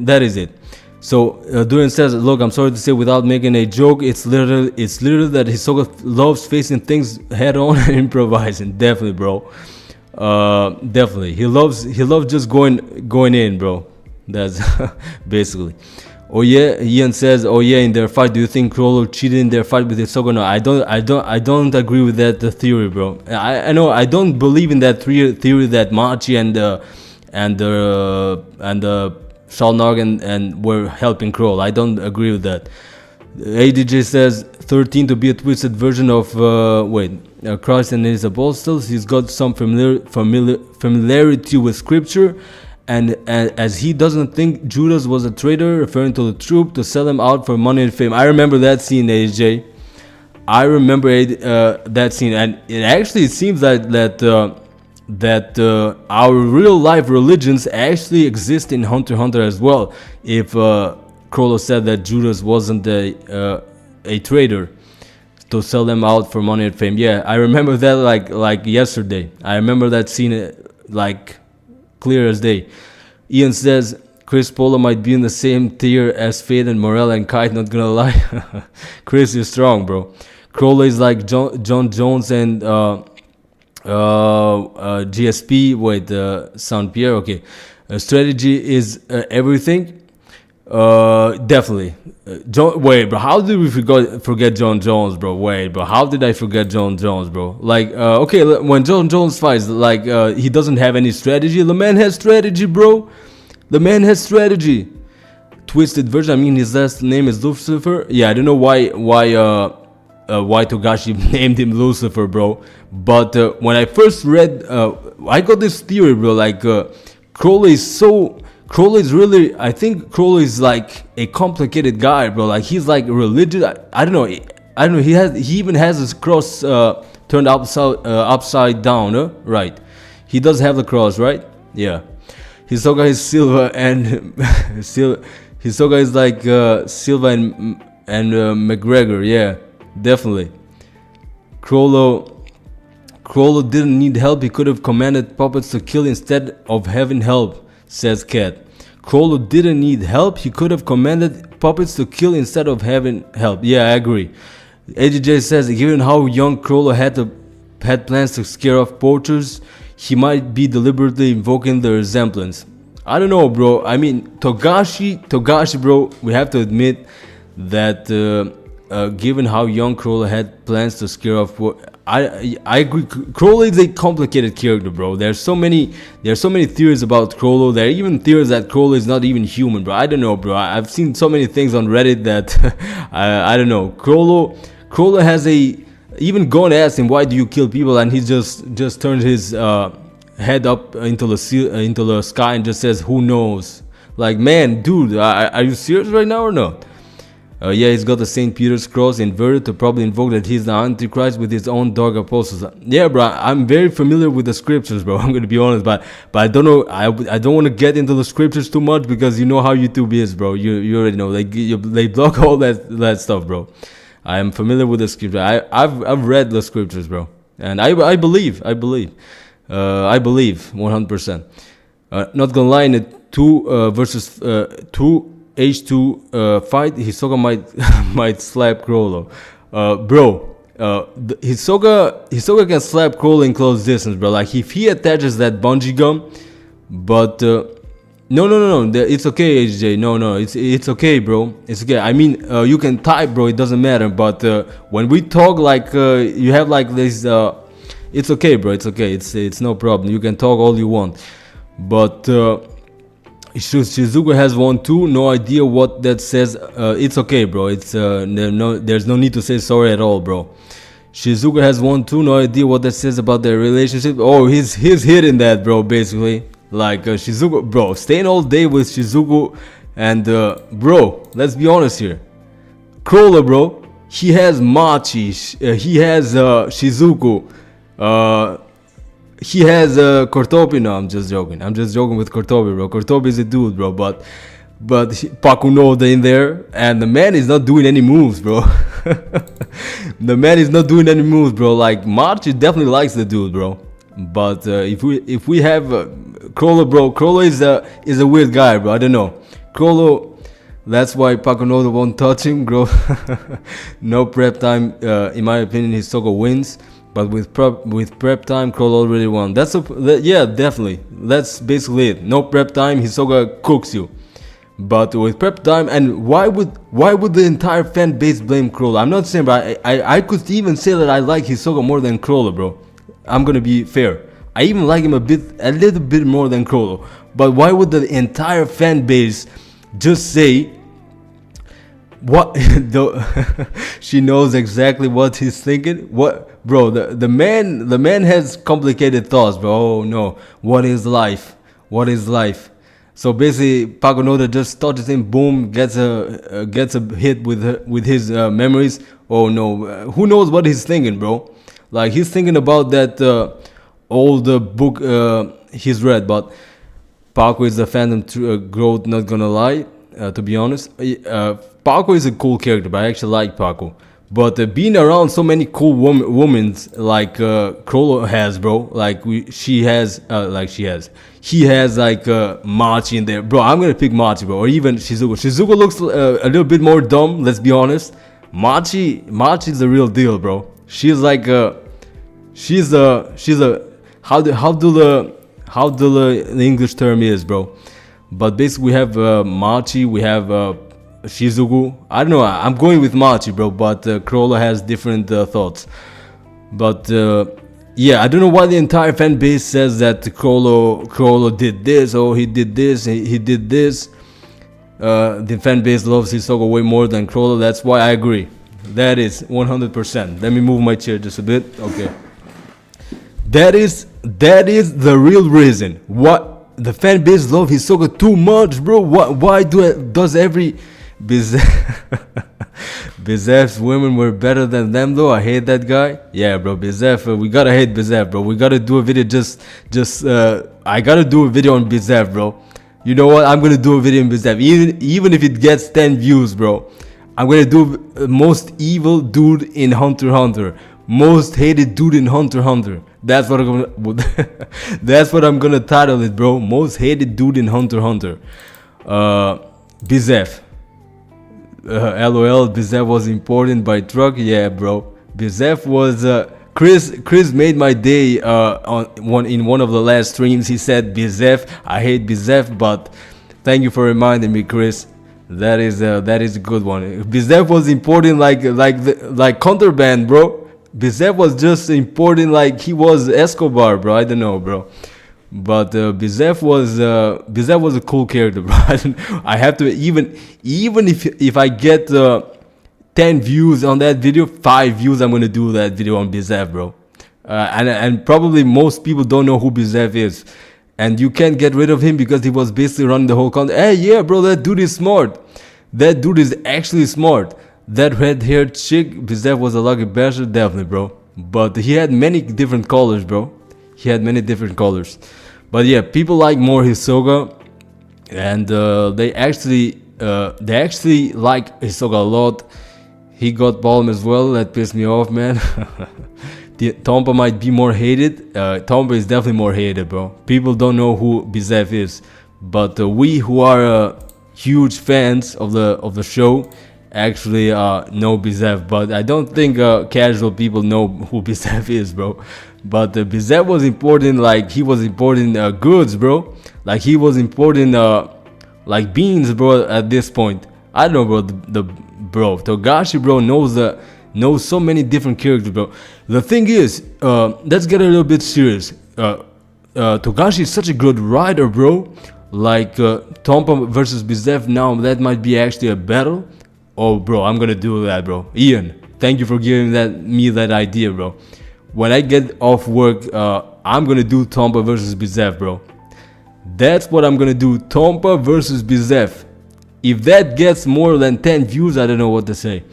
So Duran says, look, I'm sorry to say, without making a joke, it's literally that Hisoka loves facing things head on and improvising. Definitely, bro. Definitely, he loves just going in, bro. That's basically. Oh yeah, Ian says, oh yeah, in their fight, do you think Crawler cheated in their fight with Hisoka? No, I don't agree with that theory, bro. I know I don't believe in that theory that Machi and Shalnarg and were helping Crawler. I don't agree with that. ADJ says 13 to be a twisted version of Christ and his apostles. He's got some familiarity with scripture, and as he doesn't think Judas was a traitor, referring to the troop to sell him out for money and fame. I remember that scene, ADJ. I remember that scene, and it seems that our real life religions actually exist in Hunter x Hunter as well. If Crawler said that Judas wasn't a traitor to sell them out for money and fame. Yeah, I remember that like yesterday. I remember that scene like clear as day. Ian says Chris Polo might be in the same tier as Fade and Morel and Kite, not gonna lie. Chris is strong, bro. Crawler is like John Jones and GSP. Saint Pierre. Okay, strategy is everything. Definitely. Bro, how did we forget John Jones, bro? Bro, how did I forget John Jones, bro? Like, okay, when John Jones fights, like, he doesn't have any strategy. The man has strategy, bro. The man has strategy. Twisted version. I mean, his last name is Lucifer. Yeah, I don't know why Togashi named him Lucifer, bro. But when I first read, I got this theory, bro. Like, Crawler is really, I think Crawler is like a complicated guy, bro. Like he's like religious. I don't know. He even has his cross turned upside down, right? He does have the cross, right? Yeah. Hisoka is Silva and Hisoka is like Silva and McGregor. Yeah, definitely. Crawler didn't need help. He could have commanded puppets to kill instead of having help, says Cat. Crawler didn't need help. He could have commanded puppets to kill instead of having help. Yeah, I agree. AJ says, given how young Crawler had plans to scare off poachers, he might be deliberately invoking the resemblance. I don't know, bro. I mean, Togashi, bro, we have to admit that given how young Crawler had plans to scare off, I agree. Crawler is a complicated character, bro. There's so many theories about Crawler. There are even theories that Crawler is not even human, bro. I don't know, bro. I've seen so many things on Reddit that I don't know. Crawler has even Gon asked him, why do you kill people, and he just turns his head up into the sky and just says, who knows? Like, man, dude, are you serious right now or not? Yeah, he's got the St. Peter's cross inverted to probably invoke that he's the Antichrist with his own dog apostles. Yeah, bro, I'm very familiar with the scriptures, bro. I'm gonna be honest, but I don't know. I don't want to get into the scriptures too much because you know how YouTube is, bro. You already know. They block all that stuff, bro. I am familiar with the scripture. I've read the scriptures, bro, and I believe. I believe 100%. Not gonna lie, in a 2 versus 2 H2 fight, Hisoka might might slap Chrollo. Bro, Hisoka can slap Chrollo in close distance, bro. Like if he attaches that bungee gum, but no, it's okay, HJ. No, it's okay, bro. It's okay. I mean, you can type, bro. It doesn't matter. But when we talk, like you have like this, it's okay, bro. It's okay. It's no problem. You can talk all you want. But Shizuka has won too. No idea what that says. It's okay, bro. It's there's no need to say sorry at all, bro. Shizuka has won too. No idea what that says about their relationship. Oh, he's hitting that, bro. Basically, like Shizuka, bro, staying all day with Shizuka, and bro, let's be honest here. Chrollo, bro, he has Machi. He has Shizuku. He has Cortopi. No, I'm just joking. I'm just joking with Cortopi, bro. Cortopi is a dude, bro. But Pakunoda in there, and the man is not doing any moves, bro. The man is not doing any moves, bro. Like Marchi definitely likes the dude, bro. But if we have Chrollo, bro, Chrollo is a weird guy, bro. I don't know. Chrollo. That's why Pakunoda won't touch him, bro. No prep time. In my opinion, Hisoka wins. But with prep time, Chrollo already won. Yeah, definitely. That's basically it. No prep time, Hisoka cooks you. But with prep time, and why would the entire fan base blame Chrollo? I'm not saying, but I could even say that I like Hisoka more than Chrollo, bro. I'm gonna be fair. I even like him a little bit more than Chrollo. But why would the entire fan base just say what? She knows exactly what he's thinking. What, bro? The man has complicated thoughts, bro. Oh no, what is life? What is life? So basically, Pakunoda just touches him, boom, gets a hit with his memories. Oh no, who knows what he's thinking, bro? Like he's thinking about that old book he's read. But Paku is a phantom growth. Not gonna lie, to be honest. Paku is a cool character, but I actually like Paku. But being around so many cool women like Chrollo has, bro, like he has like Machi in there, bro. I'm gonna pick Machi, bro, or even Shizuka. Shizuka looks a little bit more dumb. Let's be honest. Machi's the real deal, bro. She's like she's a how the English term is, bro. But basically we have Machi, we have Shizuku. I don't know. I'm going with Machi, bro. But Chrollo has different thoughts. But yeah, I don't know why the entire fan base says that Chrollo did this. Oh, he did this. He did this. The fan base loves Hisoka way more than Chrollo. That's why I agree. That is 100%. Let me move my chair just a bit. Okay. That is the real reason. What the fan base love Hisoka too much, bro. Why does every Bizeff's women were better than them though? I hate that guy. Yeah, bro, Bizeff, we gotta hate Bizeff, bro. We gotta do a video I gotta do a video on Bizeff, bro. You know what? I'm gonna do a video on Bizeff. Even if it gets 10 views, bro. I'm gonna do most evil dude in Hunter x Hunter. Most hated dude in Hunter x Hunter. That's what I'm gonna title it, bro. Most hated dude in Hunter x Hunter. Bizeff. LOL, Bizeff was important by truck. Yeah, bro. Bizeff was Chris made my day in one of the last streams. He said Bizeff. I hate Bizeff, but thank you for reminding me, Chris. That is a good one. Bizeff was important like contraband, bro. Bizeff was just important like he was Escobar, bro. I don't know, bro. But Bizeff was a cool character, bro. I have to even if I get 10 views on that video, 5 views, I'm gonna do that video on Bizeff, bro. And probably most people don't know who Bizeff is, and you can't get rid of him because he was basically running the whole country. Hey, yeah, bro, that dude is smart. That dude is actually smart. That red-haired chick, Bizeff was a lucky bastard, definitely, bro. But he had many different colors, bro. He had many different colors. But yeah, people like more Hisoka, and they actually like Hisoka a lot. He got Balm as well. That pissed me off, man. Tompa might be more hated. Tompa is definitely more hated, bro. People don't know who Bizef is, but we who are huge fans of the show actually know Bizef. But I don't think casual people know who Bizef is, bro. But Bizef was important, like he was important goods, bro. Like he was important like beans, bro. At this point, I don't know, bro. The bro Togashi, bro, knows so many different characters, bro. The thing is, let's get a little bit serious. Togashi is such a good writer, bro. Like Tompa versus Bizef, now that might be actually a battle. Oh, bro, I'm gonna do that, bro. Ian, thank you for giving me that idea, bro. When I get off work, I'm gonna do Tompa versus Bizef, bro. That's what I'm gonna do. Tompa versus Bizef. If that gets more than 10 views, I don't know what to say.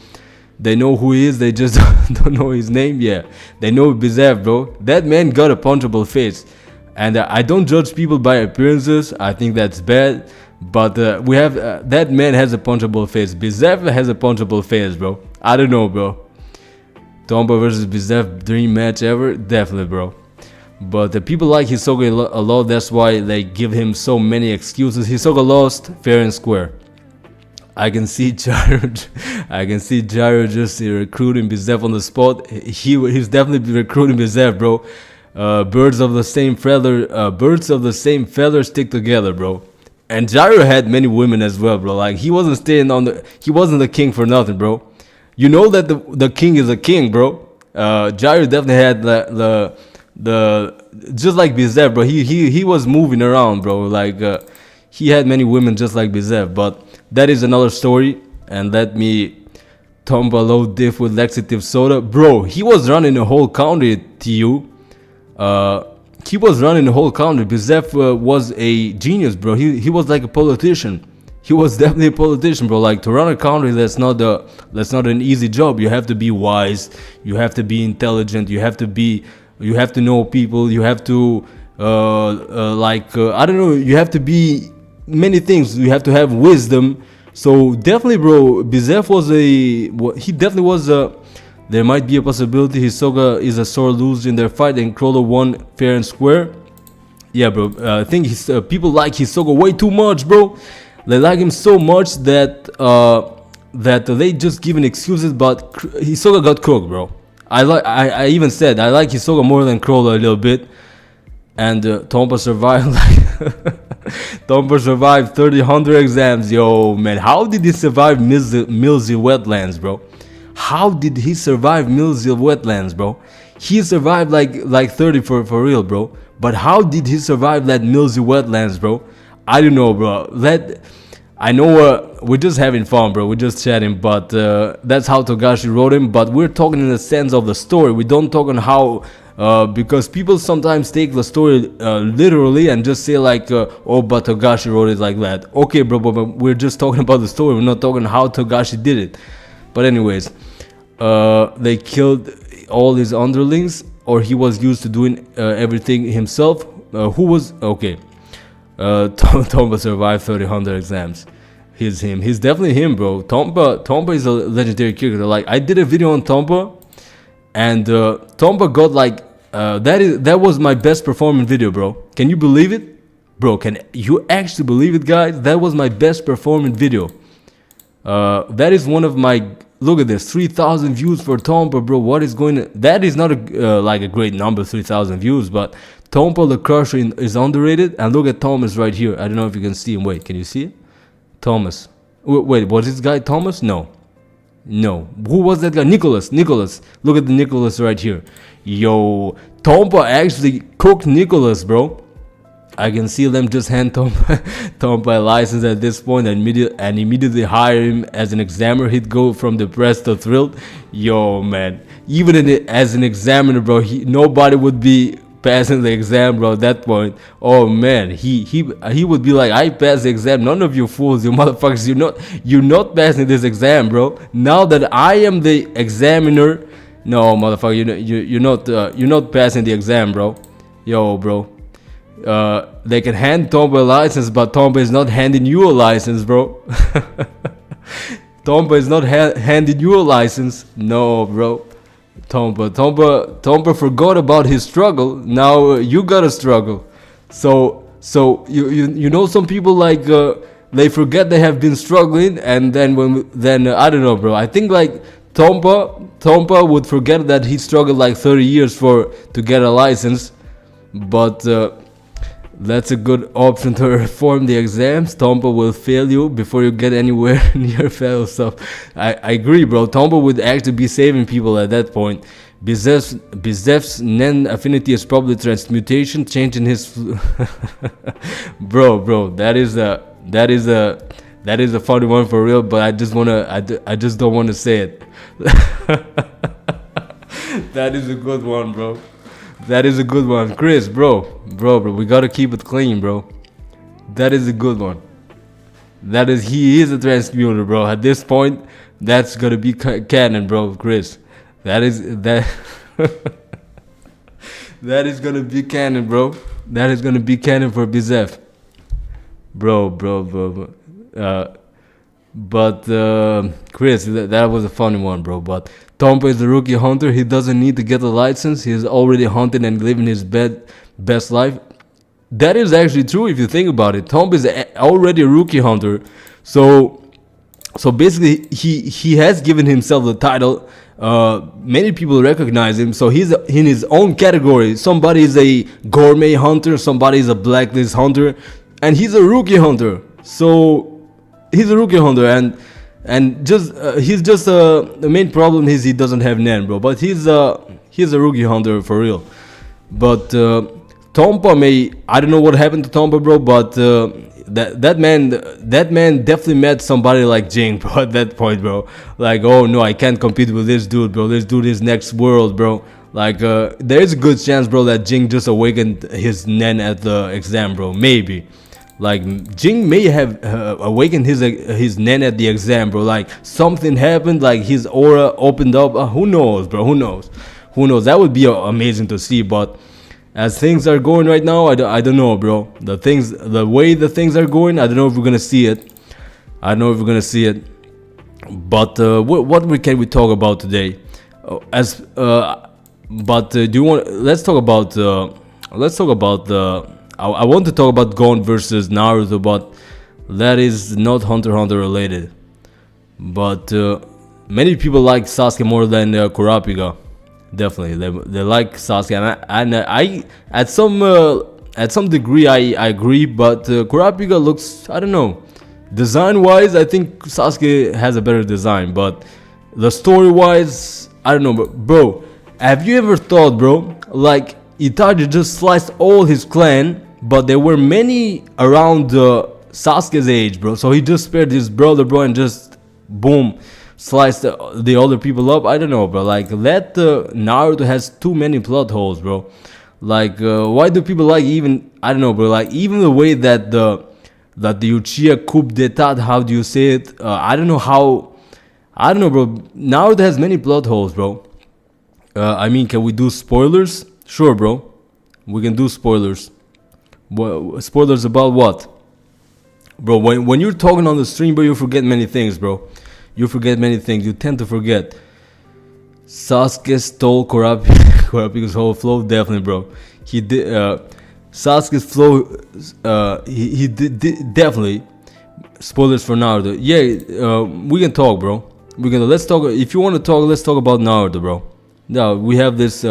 They know who he is, they just don't know his name. Yeah, they know Bizef, bro. That man got a punchable face. And I don't judge people by appearances. I think that's bad. But we have that man has a punchable face. Bizef has a punchable face, bro. I don't know, bro. Tompa versus Bizef, dream match ever? Definitely, bro. But people like Hisoka a lot. That's why they give him so many excuses. Hisoka lost fair and square. I can see Gyro just recruiting Bizef on the spot. He's definitely recruiting Bizef, bro. Birds of the same feather stick together, bro. And Gyro had many women as well, bro. Like he wasn't the king for nothing, bro. You know that the king is a king, bro. Gyro definitely had the just like Bizef, bro. He was moving around, bro. Like he had many women just like Bizef, but that is another story. And let me Tompa low diff with laxative soda, bro. He was running the whole country to you. He was running the whole country. Bizef was a genius, bro. He was like a politician. He was definitely a politician, bro. Like to run a country, that's not an easy job. You have to be wise. You have to be intelligent. You have to know people. You have to I don't know. You have to be many things. You have to have wisdom. So definitely, bro. Bizef was there might be a possibility Hisoka is a sore loser in their fight and Crawler won fair and square. Yeah, bro. I think people like Hisoka way too much, bro. They like him so much that they just giving excuses. But Hisoka got cooked, bro. I even said I like Hisoka more than Crawler a little bit. And Tompa survived Tompa survived 300 exams. Yo, man, how did he survive Milzy Wetlands, bro? How did he survive Milzy Wetlands, bro? He survived like 30 for real, bro. But how did he survive that Milzy Wetlands, bro? I don't know, bro. I know we're just having fun, bro. We're just chatting, but that's how Togashi wrote him. But we're talking in the sense of the story. We don't talk on how because people sometimes take the story literally and just say like, oh, but Togashi wrote it like that. Okay, bro, but we're just talking about the story. We're not talking how Togashi did it. But anyways, they killed all his underlings, or he was used to doing everything himself. Who was okay? Tompa survived 300 exams. He's him. He's definitely him, bro. Tompa is a legendary character. Like I did a video on Tompa, and Tompa got like that was my best performing video, bro. Can you believe it, bro? Can you actually believe it, guys? That was my best performing video. That is one of my, look at this, 3,000 views for Tompa, bro. What is going on? That is not like a great number, 3,000 views, but Tompa the Crusher is underrated. And look at Thomas right here. I don't know if you can see him. Wait, can you see it? Thomas. Wait, was this guy Thomas? No. Who was that guy? Nicholas. Look at the Nicholas right here. Yo, Tompa actually cooked Nicholas, bro. I can see them just hand Tompa a license at this point and immediately hire him as an examiner. He'd go from depressed to thrilled. Yo, man. Even as an examiner, bro, nobody would be passing the exam, bro, at that point. Oh, man. He would be like, I passed the exam. None of you fools, you motherfuckers, you're not passing this exam, bro. Now that I am the examiner, no, motherfucker, you're not passing the exam, bro. Yo, bro. They can hand Tompa a license, but Tompa is not handing you a license, bro. Tompa is not handing you a license. No, bro. Tompa forgot about his struggle. Now you gotta struggle. So you know some people like they forget they have been struggling, and then I don't know, bro. I think like Tompa would forget that he struggled like 30 years to get a license, but that's a good option to reform the exams. Tompa will fail you before you get anywhere near fail stuff. I agree, bro. Tompa would actually be saving people at that point. Bizev's Nen affinity is probably transmutation, changing his bro. That is a funny one for real. But I just don't wanna say it. That is a good one, bro. That is a good one, Chris, bro. We gotta keep it clean, bro. That is a good one. He is a transmuter, bro. At this point, that's gonna be canon, bro, Chris. That is gonna be canon, bro. That is gonna be canon for Bizev, bro. But Chris, that was a funny one, bro. But Tompa is a rookie hunter. He doesn't need to get a license. He's already hunting and living his best life. That is actually true if you think about it. Tompa is already a rookie hunter, so basically he has given himself the title. Many people recognize him, so he's in his own category. Somebody is a gourmet hunter, somebody is a blacklist hunter, and he's a rookie hunter. So he's a rookie hunter, and just he's just the main problem is he doesn't have Nen, bro. But he's a rookie hunter for real. But Tompa I don't know what happened to Tompa, bro, but that man definitely met somebody like Jing, bro, at that point, bro. Like, oh no, I can't compete with this dude, bro. This dude is next world, bro. Like there is a good chance, bro, that Jing just awakened his Nen at the exam, bro. Maybe. Like Jing may have awakened his Nen at the exam, bro. Like something happened, like his aura opened up. Who knows, bro? Who knows? That would be amazing to see. But as things are going right now, I don't know, bro. The way the things are going, I don't know if we're gonna see it. But what can we talk about today? Do you want? Let's talk about. I want to talk about Gon versus Naruto, but that is not Hunter x Hunter related. But many people like Sasuke more than Kurapika. Definitely, they like Sasuke, and I at some degree I agree. But Kurapika looks, I don't know, design wise I think Sasuke has a better design, but the story wise I don't know, bro. Have you ever thought, bro, like Itachi just sliced all his clan, but there were many around Sasuke's age, bro. So he just spared his brother, bro, and just boom, sliced the other people up. I don't know, bro. Like that Naruto has too many plot holes, bro. Like why do people like even, I don't know, bro. Like even the way that the Uchiha coup d'etat, how do you say it? I don't know, bro. Naruto has many plot holes, bro. I mean, can we do spoilers? Sure, bro. We can do spoilers. Spoilers about what? Bro, when you're talking on the stream, bro, you forget many things, bro. You tend to forget. Sasuke stole Kurapika's whole flow. Definitely, bro. He did. Sasuke's flow. He did definitely. Spoilers for Naruto. Yeah, we can talk, bro. Let's talk. If you want to talk, let's talk about Naruto, bro. Now we have this.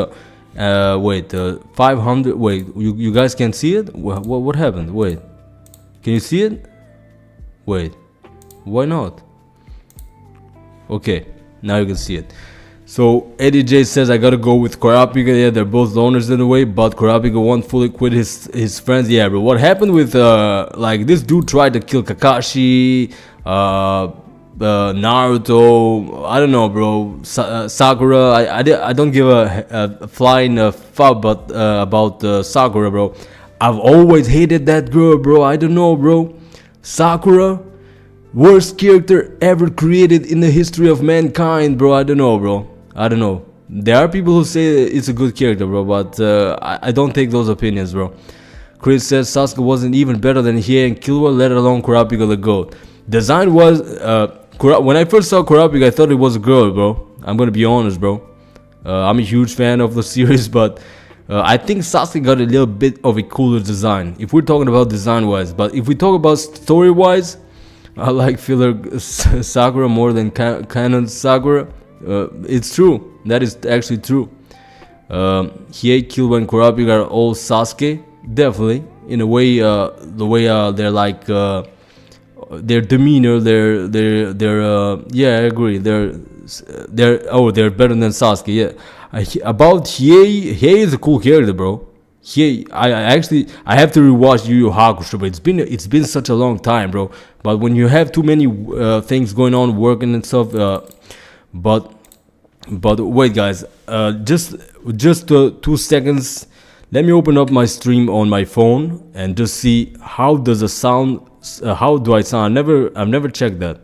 500. Wait, you guys can see it? What happened? Wait, can you see it? Wait, why not? Okay, now you can see it. So Eddie J says I gotta go with Kurapika. Yeah, they're both loners in a way, but Kurapika won't fully quit his friends. Yeah, bro. What happened with like this dude tried to kill Kakashi, Naruto, I don't know, bro. Sakura, I don't give a flying fuck, but about Sakura, bro. I've always hated that girl, bro. I don't know, bro. Sakura, worst character ever created in the history of mankind, bro. I don't know, bro. I don't know. There are people who say it's a good character, bro, but I don't take those opinions, bro. Chris says Sasuke wasn't even better than Hiei and Killua, let alone Kurapika the GOAT. Design was when I first saw Kurapika, I thought it was a girl, bro. I'm gonna be honest, bro. I'm a huge fan of the series, but I think Sasuke got a little bit of a cooler design if we're talking about design wise. But if we talk about story wise, I like filler Sakura more than canon Sakura. It's true. That is actually true. Hiei, Killua, and Kurapika are all Sasuke. Definitely. In a way, the way they're like, their demeanor, yeah, I agree. They're better than Sasuke. Yeah. About Hiei is a cool character, bro. I have to rewatch Yu Yu Hakusho, but it's been such a long time, bro. But when you have too many things going on, working and stuff, but wait, guys, just 2 seconds. Let me open up my stream on my phone and just see how does the sound. How do I sound? I've never checked that.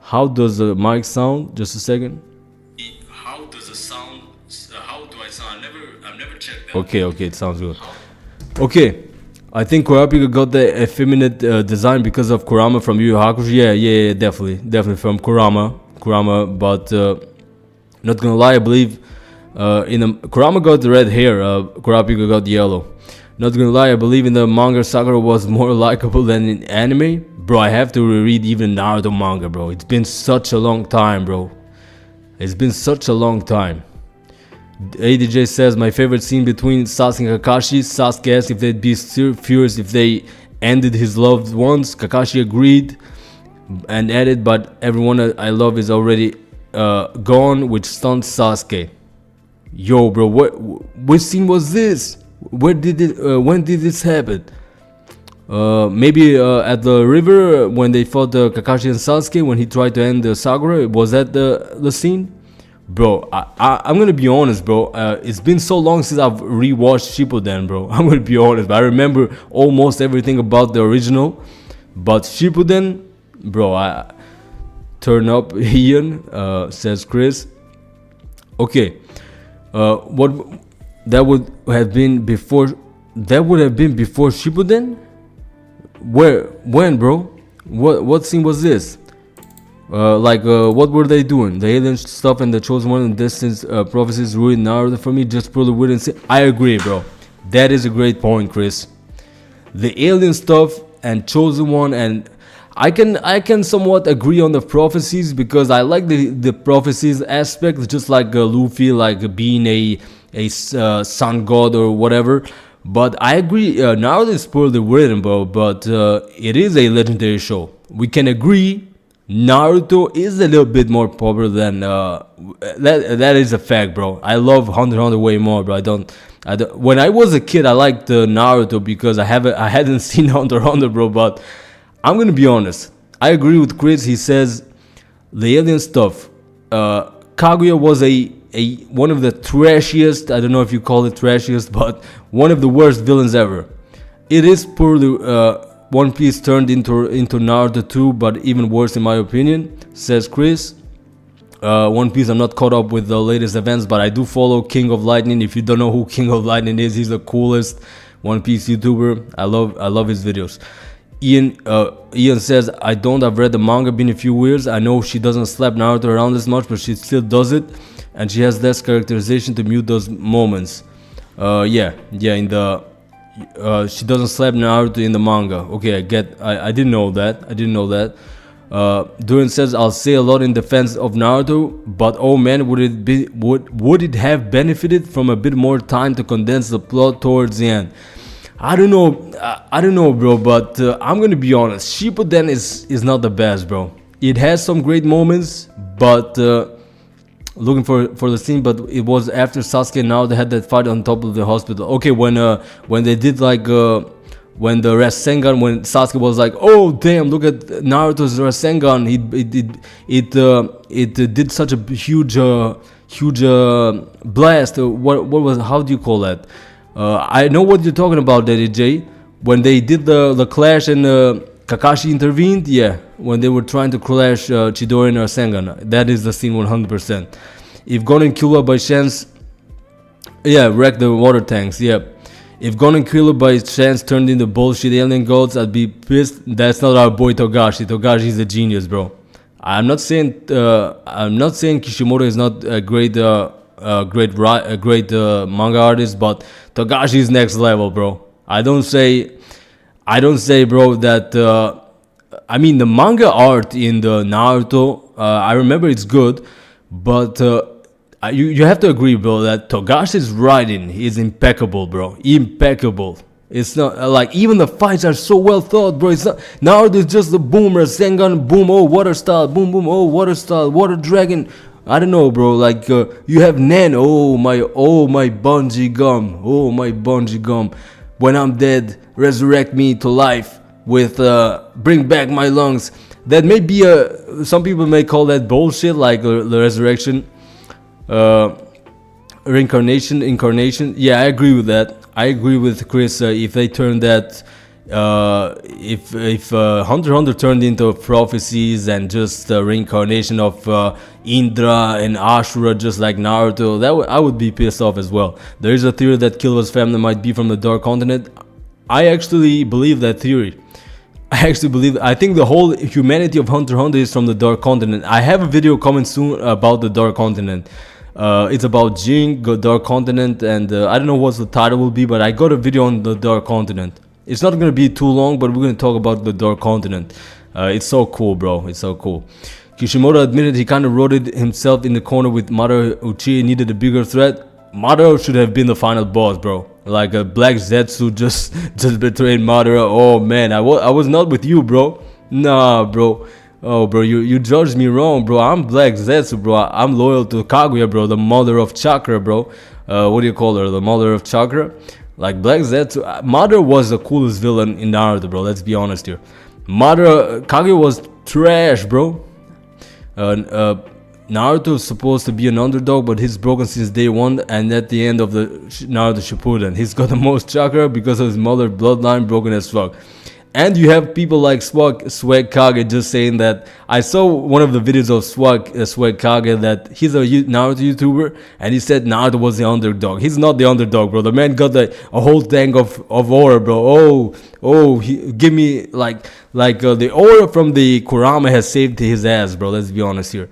How does the mic sound? Just a second. How does the sound? How do I sound? I've never checked that. Okay, it sounds good. Okay, I think Kurapika got the effeminate design because of Kurama from Yu Yu Hakusho. Yeah, definitely from Kurama. But not gonna lie, I believe Kurama got the red hair. Kurapika got yellow. Not gonna lie, I believe in the manga Sakura was more likable than in anime. Bro, I have to reread even Naruto manga, bro. It's been such a long time, bro. It's been such a long time. ADJ says, my favorite scene between Sasuke and Kakashi. Sasuke asked if they'd be furious if they ended his loved ones. Kakashi agreed and added, but everyone I love is already gone, which stunned Sasuke. Yo, bro, which scene was this? When did this happen? Maybe at the river when they fought Kakashi and Sasuke when he tried to end Sakura. Was that the scene? Bro, I'm gonna be honest, bro. It's been so long since I've rewatched Shippuden, bro. I'm gonna be honest. I remember almost everything about the original, but Shippuden, bro, I turn up Ian, says Chris. Okay, what that would have been before? That would have been before Shippuden. When, bro? What scene was this? What were they doing? The alien stuff and the Chosen One and Distance prophecies ruined Naruto for me. Just purely wouldn't say. I agree, bro. That is a great point, Chris. The alien stuff and Chosen One, and I can somewhat agree on the prophecies because I like the prophecies aspect, just like Luffy, like being a sun god or whatever. But I agree, Naruto is poorly written, bro. But it is a legendary show. We can agree. Naruto is a little bit more popular than that is a fact, bro. I love Hunter x Hunter way more, bro. I don't. When I was a kid, I liked Naruto because I hadn't seen Hunter x Hunter, bro. But I'm gonna be honest. I agree with Chris. He says the alien stuff. Kaguya was one of the trashiest. I don't know if you call it trashiest, but one of the worst villains ever. It is poorly. One Piece turned into Naruto too, but even worse in my opinion, says Chris. One Piece, I'm not caught up with the latest events, but I do follow King of Lightning. If you don't know who King of Lightning is, he's the coolest One Piece YouTuber. I love his videos. Ian says, I've read the manga, been a few years. I know she doesn't slap Naruto around as much, but she still does it, and she has less characterization to mute those moments. She doesn't slap Naruto in the manga. Okay, I didn't know that. Duran says, I'll say a lot in defense of Naruto, but oh man, would it have benefited from a bit more time to condense the plot towards the end? I don't know, bro, but I'm gonna be honest. Shippuden is not the best, bro. It has some great moments, but looking for the scene, but it was after Sasuke and Naruto had that fight on top of the hospital. Okay, when they did when the Rasengan, when Sasuke was like, oh damn, look at Naruto's Rasengan, it did such a huge blast. How do you call that? I know what you're talking about, Daddy J. When they did the clash and Kakashi intervened, yeah, when they were trying to clash Chidori and Rasengan. That is the scene 100%. If Gon and Killua by chance, wrecked the water tanks, If Gon and Killua by chance turned into bullshit alien gods, I'd be pissed. That's not our boy Togashi. Togashi is a genius, bro. I'm not saying Kishimoto is not a great great manga artists, but Togashi is next level, bro. I don't say, bro, that. I mean, the manga art in the Naruto, I remember it's good, but you have to agree, bro, that Togashi's writing is impeccable, bro. Impeccable. It's not like even the fights are so well thought, bro. It's not Naruto is just the boom, Rasengan, boom, oh water style, boom, boom, oh water style, water dragon. I don't know, bro. Like you have Nen, oh my bungee gum, oh my bungee gum. When I'm dead, resurrect me to life with bring back my lungs. That may be some people may call that bullshit, like the resurrection, reincarnation, incarnation. Yeah, I agree with that. I agree with Chris. If they turn that, if Hunter x Hunter turned into prophecies and just reincarnation of Indra and Ashura, just like Naruto, I would be pissed off as well. There is a theory that Killwa's family might be from the Dark Continent. I actually believe that theory. I think the whole humanity of Hunter x Hunter is from the Dark Continent. I have a video coming soon about the Dark Continent. It's about Jing, Dark Continent, and I don't know what the title will be, but I got a video on the Dark Continent. It's not gonna be too long, but we're gonna talk about the Dark Continent. It's so cool, bro. It's so cool. Kishimoto admitted he kind of wrote it himself in the corner with Madara. Uchiha needed a bigger threat. Madara should have been the final boss, bro. Like a Black Zetsu just betrayed Madara. Oh man, I was not with you, bro. Nah, bro. Oh, bro, you judged me wrong, bro. I'm Black Zetsu, bro. I'm loyal to Kaguya, bro, the mother of chakra, bro. What do you call her? The mother of chakra? Like Black Zetsu. Madara was the coolest villain in Naruto, bro. Let's be honest here. Kaguya was trash, bro. Naruto is supposed to be an underdog, but he's broken since day one, and at the end of the Naruto Shippuden, he's got the most chakra because of his mother bloodline broken as fuck. And you have people like Swag Kage just saying that. I saw one of the videos of Swag Kage that he's a Naruto YouTuber, and he said Naruto was the underdog. He's not the underdog, bro. The man got a whole tank of aura, bro. Give me like the aura from the Kurama has saved his ass, bro. Let's be honest here.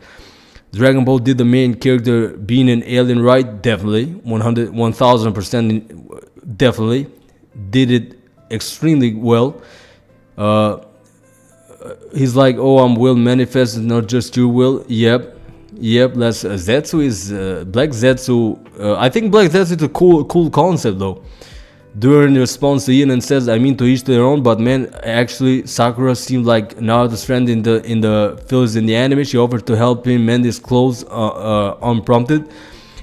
Dragon Ball, did the main character being an alien right? Definitely. 1000% definitely. Did it extremely well. He's like, oh, I'm will manifest, not just your will. Yep. That's Zetsu is Black Zetsu. I think Black Zetsu is a cool concept though. During the response to Ian and says, I mean to each their own, but man, actually Sakura seemed like Naruto's friend in the fillers in the anime. She offered to help him mend his clothes unprompted.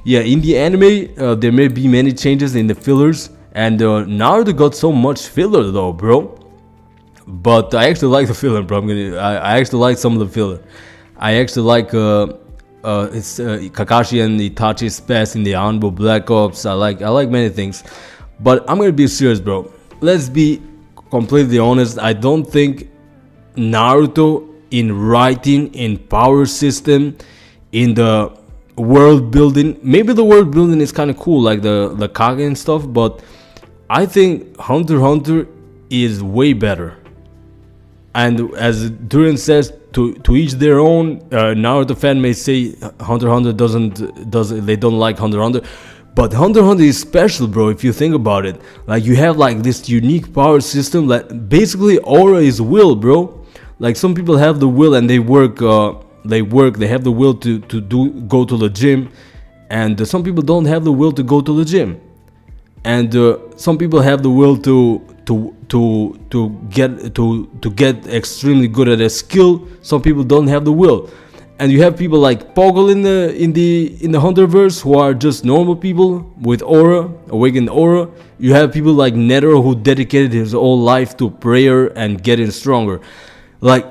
Yeah, in the anime there may be many changes in the fillers, and Naruto got so much filler though, bro. But I actually like the filler, bro. I actually like some of the filler. I actually like it's Kakashi and Itachi's past in the Anbo Black Ops. I like many things. But I'm gonna be serious, bro. Let's be completely honest. I don't think Naruto in writing, in power system, in the world building. Maybe the world building is kind of cool, like the Kage and stuff. But I think Hunter x Hunter is way better. And as Duran says, to each their own. Naruto fan may say Hunter x Hunter they don't like Hunter x Hunter. But Hunter x Hunter is special, bro, if you think about it. Like, you have like this unique power system that basically aura is will, bro. Like, some people have the will and they have the will to go to the gym, and some people don't have the will to go to the gym. And some people have the will to get extremely good at a skill. Some people don't have the will. And you have people like Poggle in the Hunterverse who are just normal people with aura, awakened aura. You have people like Netero who dedicated his whole life to prayer and getting stronger. Like,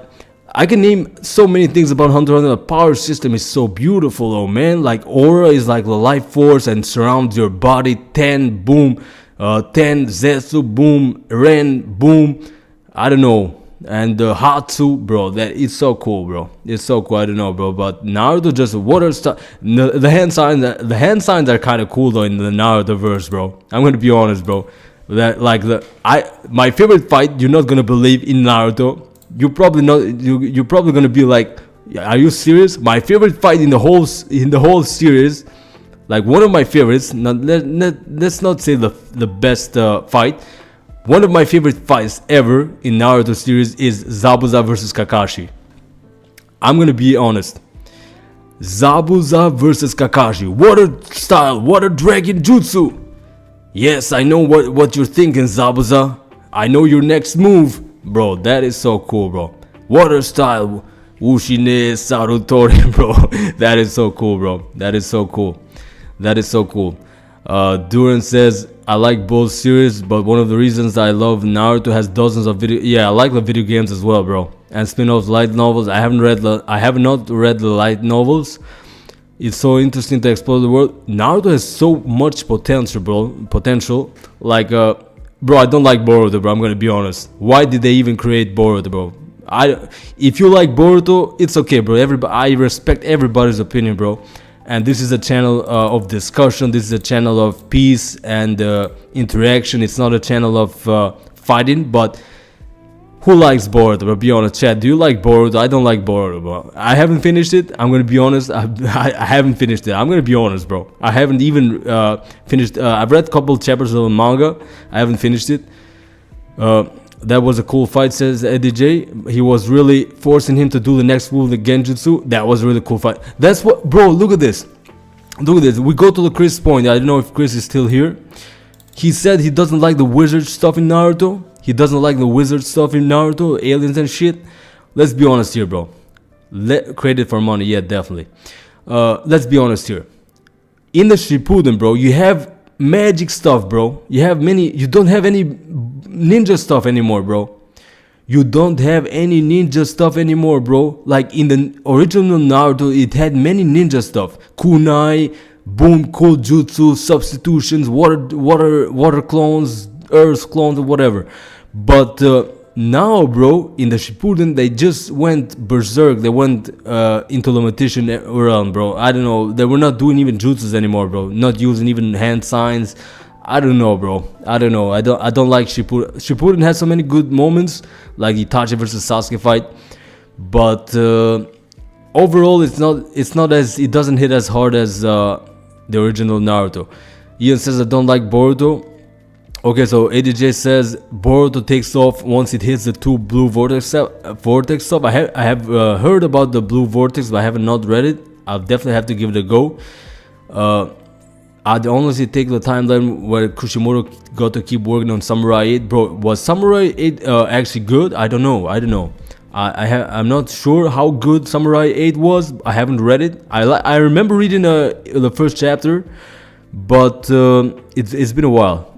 I can name so many things about Hunter x Hunter. The power system is so beautiful, though, man. Like, aura is like the life force and surrounds your body. 10, boom. 10, Zetsu, boom. Ren, boom. I don't know. And Hatsu, bro, that is so cool, bro. It's so cool. I don't know, bro. But Naruto just water stuff. The hand signs are kind of cool though in the Naruto verse, bro. I'm gonna be honest, bro. That my favorite fight. You're not gonna believe in Naruto. You're probably not. You're probably gonna be like, are you serious? My favorite fight in the whole series Like one of my favorites. Let's not say the best fight. One of my favorite fights ever in Naruto series is Zabuza versus Kakashi. I'm gonna be honest. Zabuza versus Kakashi. What a style, what a dragon jutsu. Yes, I know what you're thinking, Zabuza. I know your next move. Bro, that is so cool, bro. What a style. Ushine Sarutori, bro. That is so cool, bro. That is so cool. That is so cool. Duran says, I like both series, but one of the reasons I love Naruto has dozens of video. Yeah, I like the video games as well, bro. And spin-offs, light novels. I have not read the light novels. It's so interesting to explore the world. Naruto has so much potential, bro. Like, bro, I don't like Boruto, bro. I'm gonna be honest. Why did they even create Boruto, bro? If you like Boruto, it's okay, bro. I respect everybody's opinion, bro. And this is a channel of discussion. This is a channel of peace and interaction. It's not a channel of fighting. But who likes Boruto, bro? Be honest, chat. Do you like Boruto? I don't like Boruto, bro. I haven't finished it. I'm gonna be honest. I haven't finished it. I'm gonna be honest, bro. I haven't even finished. I've read a couple chapters of the manga. I haven't finished it. That was a cool fight, says Eddie J. He was really forcing him to do the next move, the Genjutsu. That was a really cool fight. That's what, bro, look at this. Look at this. We go to the Chris point. I don't know if Chris is still here. He said he doesn't like the wizard stuff in Naruto. He doesn't like the wizard stuff in Naruto, aliens and shit. Let's be honest here, bro. Credit for money, yeah, definitely. Let's be honest here. In the Shippuden, bro, you have magic stuff, bro. You don't have any ninja stuff anymore, bro. You don't have any ninja stuff anymore, bro. Like in the original Naruto, it had many ninja stuff. Kunai, boom, cold jutsu, substitutions, water clones, earth clones, or whatever. But now, bro, in the Shippuden, they just went berserk. They went into the magician realm, bro. I don't know. They were not doing even jutsus anymore, bro. Not using even hand signs. I don't know, bro. I don't know. I don't like Shippuden. Shippuden has so many good moments, like Itachi versus Sasuke fight. But overall, it doesn't hit as hard as the original Naruto. Ian says I don't like Boruto. Okay, so ADJ says Boruto takes off once it hits the two blue vortex stuff. I have heard about the blue vortex, but I have not read it. I'll definitely have to give it a go. I'd honestly take the timeline where Kushimoto got to keep working on Samurai 8. Bro, was Samurai 8 actually good? I don't know. I'm not sure how good Samurai 8 was. I haven't read it. I remember reading the first chapter. But it's been a while.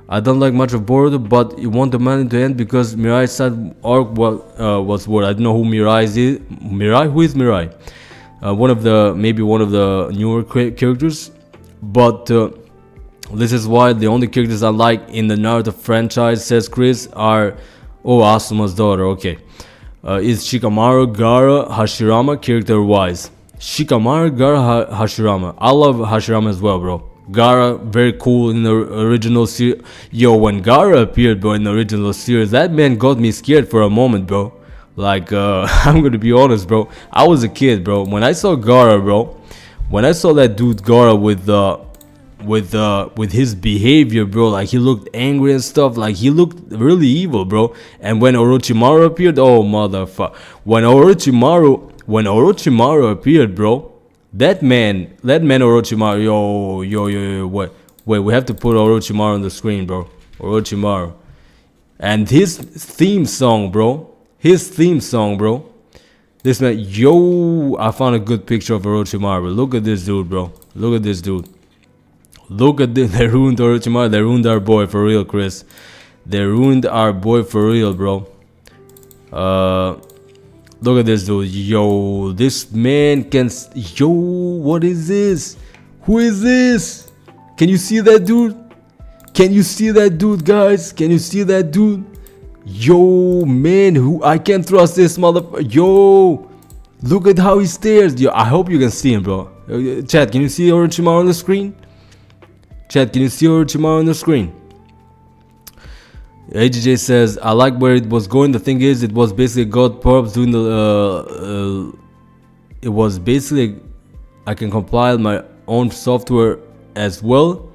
I don't like much of Boruto, but you want the man to end because Mirai's side arc was what? I don't know who Mirai is. Mirai? Who is Mirai? Maybe one of the newer characters. But this is why the only characters I like in the Naruto franchise, says Chris, are Asuma's daughter. Okay, is Shikamaru, Gaara, Hashirama character-wise. Shikamaru, Gaara, Hashirama. I love Hashirama as well, bro. Gaara, very cool in the original series. Yo, when Gaara appeared, bro, in the original series, that man got me scared for a moment, bro. Like, I'm gonna be honest, bro. I was a kid, bro. When I saw Gaara, bro, when I saw that dude Gaara with his behavior, bro, like he looked angry and stuff, like he looked really evil, bro. And when Orochimaru appeared, oh motherfucker, when Orochimaru appeared, bro, that man Orochimaru, yo, wait, we have to put Orochimaru on the screen, bro. Orochimaru, and his theme song, bro. This man, yo, I found a good picture of Orochimaru. Look at this dude, bro. Look at this. They ruined Orochimaru. They ruined our boy for real, Chris. They ruined our boy for real, bro. Look at this dude. Yo, this man can... Yo, what is this? Who is this? Can you see that dude? Guys? Can you see that dude? Yo, man, I can't trust this motherfucker. Yo, look at how he stares. Yo, I hope you can see him, bro. Chat, can you see Orochimaru on the screen? AJJ says, I like where it was going. The thing is, it was basically God perhaps doing it was basically, I can compile my own software as well.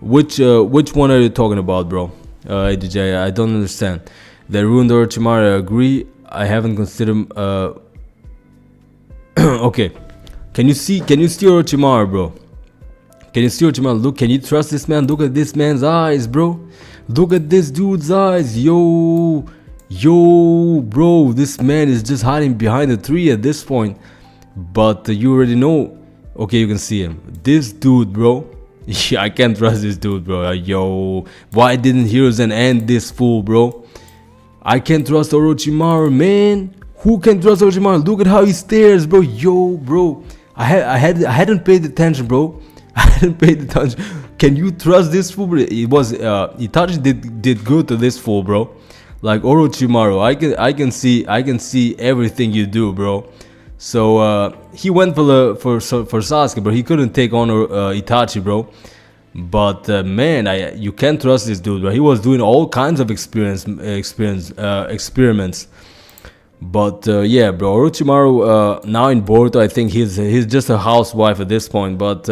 Which one are you talking about, bro? DJ, I don't understand. They ruined Orochimaru. I agree. I haven't considered. Okay, can you see Orochimaru, bro? Can you see Orochimaru? Look, can you trust this man? Look at this man's eyes, bro. Look at this dude's eyes, yo, bro. This man is just hiding behind the tree at this point. But you already know. Okay, you can see him. This dude, bro. Yeah, I can't trust this dude, bro. Yo, why didn't Hiruzen end this fool, bro? I can't trust Orochimaru, man. Who can trust Orochimaru? Look at how he stares, bro. Yo, bro. I hadn't paid attention, bro. I hadn't paid attention. Can you trust this fool, bro? It was Itachi did good to this fool, bro. Like Orochimaru, I can see everything you do, bro. So he went for Sasuke, but he couldn't take on Itachi, bro. But man, you can't trust this dude, bro. He was doing all kinds of experiments. But yeah, bro, Orochimaru now in Boruto, I think he's just a housewife at this point. But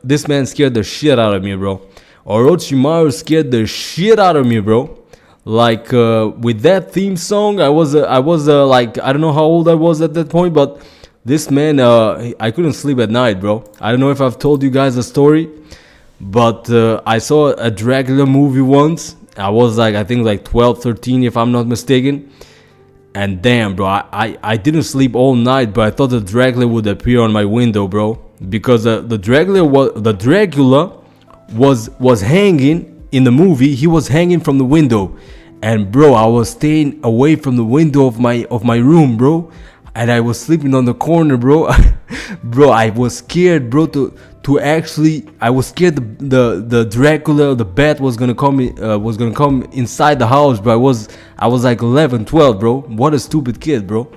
this man scared the shit out of me, bro. Orochimaru scared the shit out of me, bro. Like with that theme song, I was like, I don't know how old I was at that point, but this man, I couldn't sleep at night, bro. I don't know if I've told you guys the story, but I saw a Dracula movie once. I was like, I think like 12, 13, if I'm not mistaken. And damn, bro, I didn't sleep all night, but I thought the Dracula would appear on my window, bro, because the Dracula was hanging in the movie. He was hanging from the window, and bro, I was staying away from the window of my room, bro, and I was sleeping on the corner, bro. Bro, I was scared, bro, to actually, I was scared the Dracula, the bat was gonna come inside the house, bro. I was like 11, 12, bro. What a stupid kid, bro.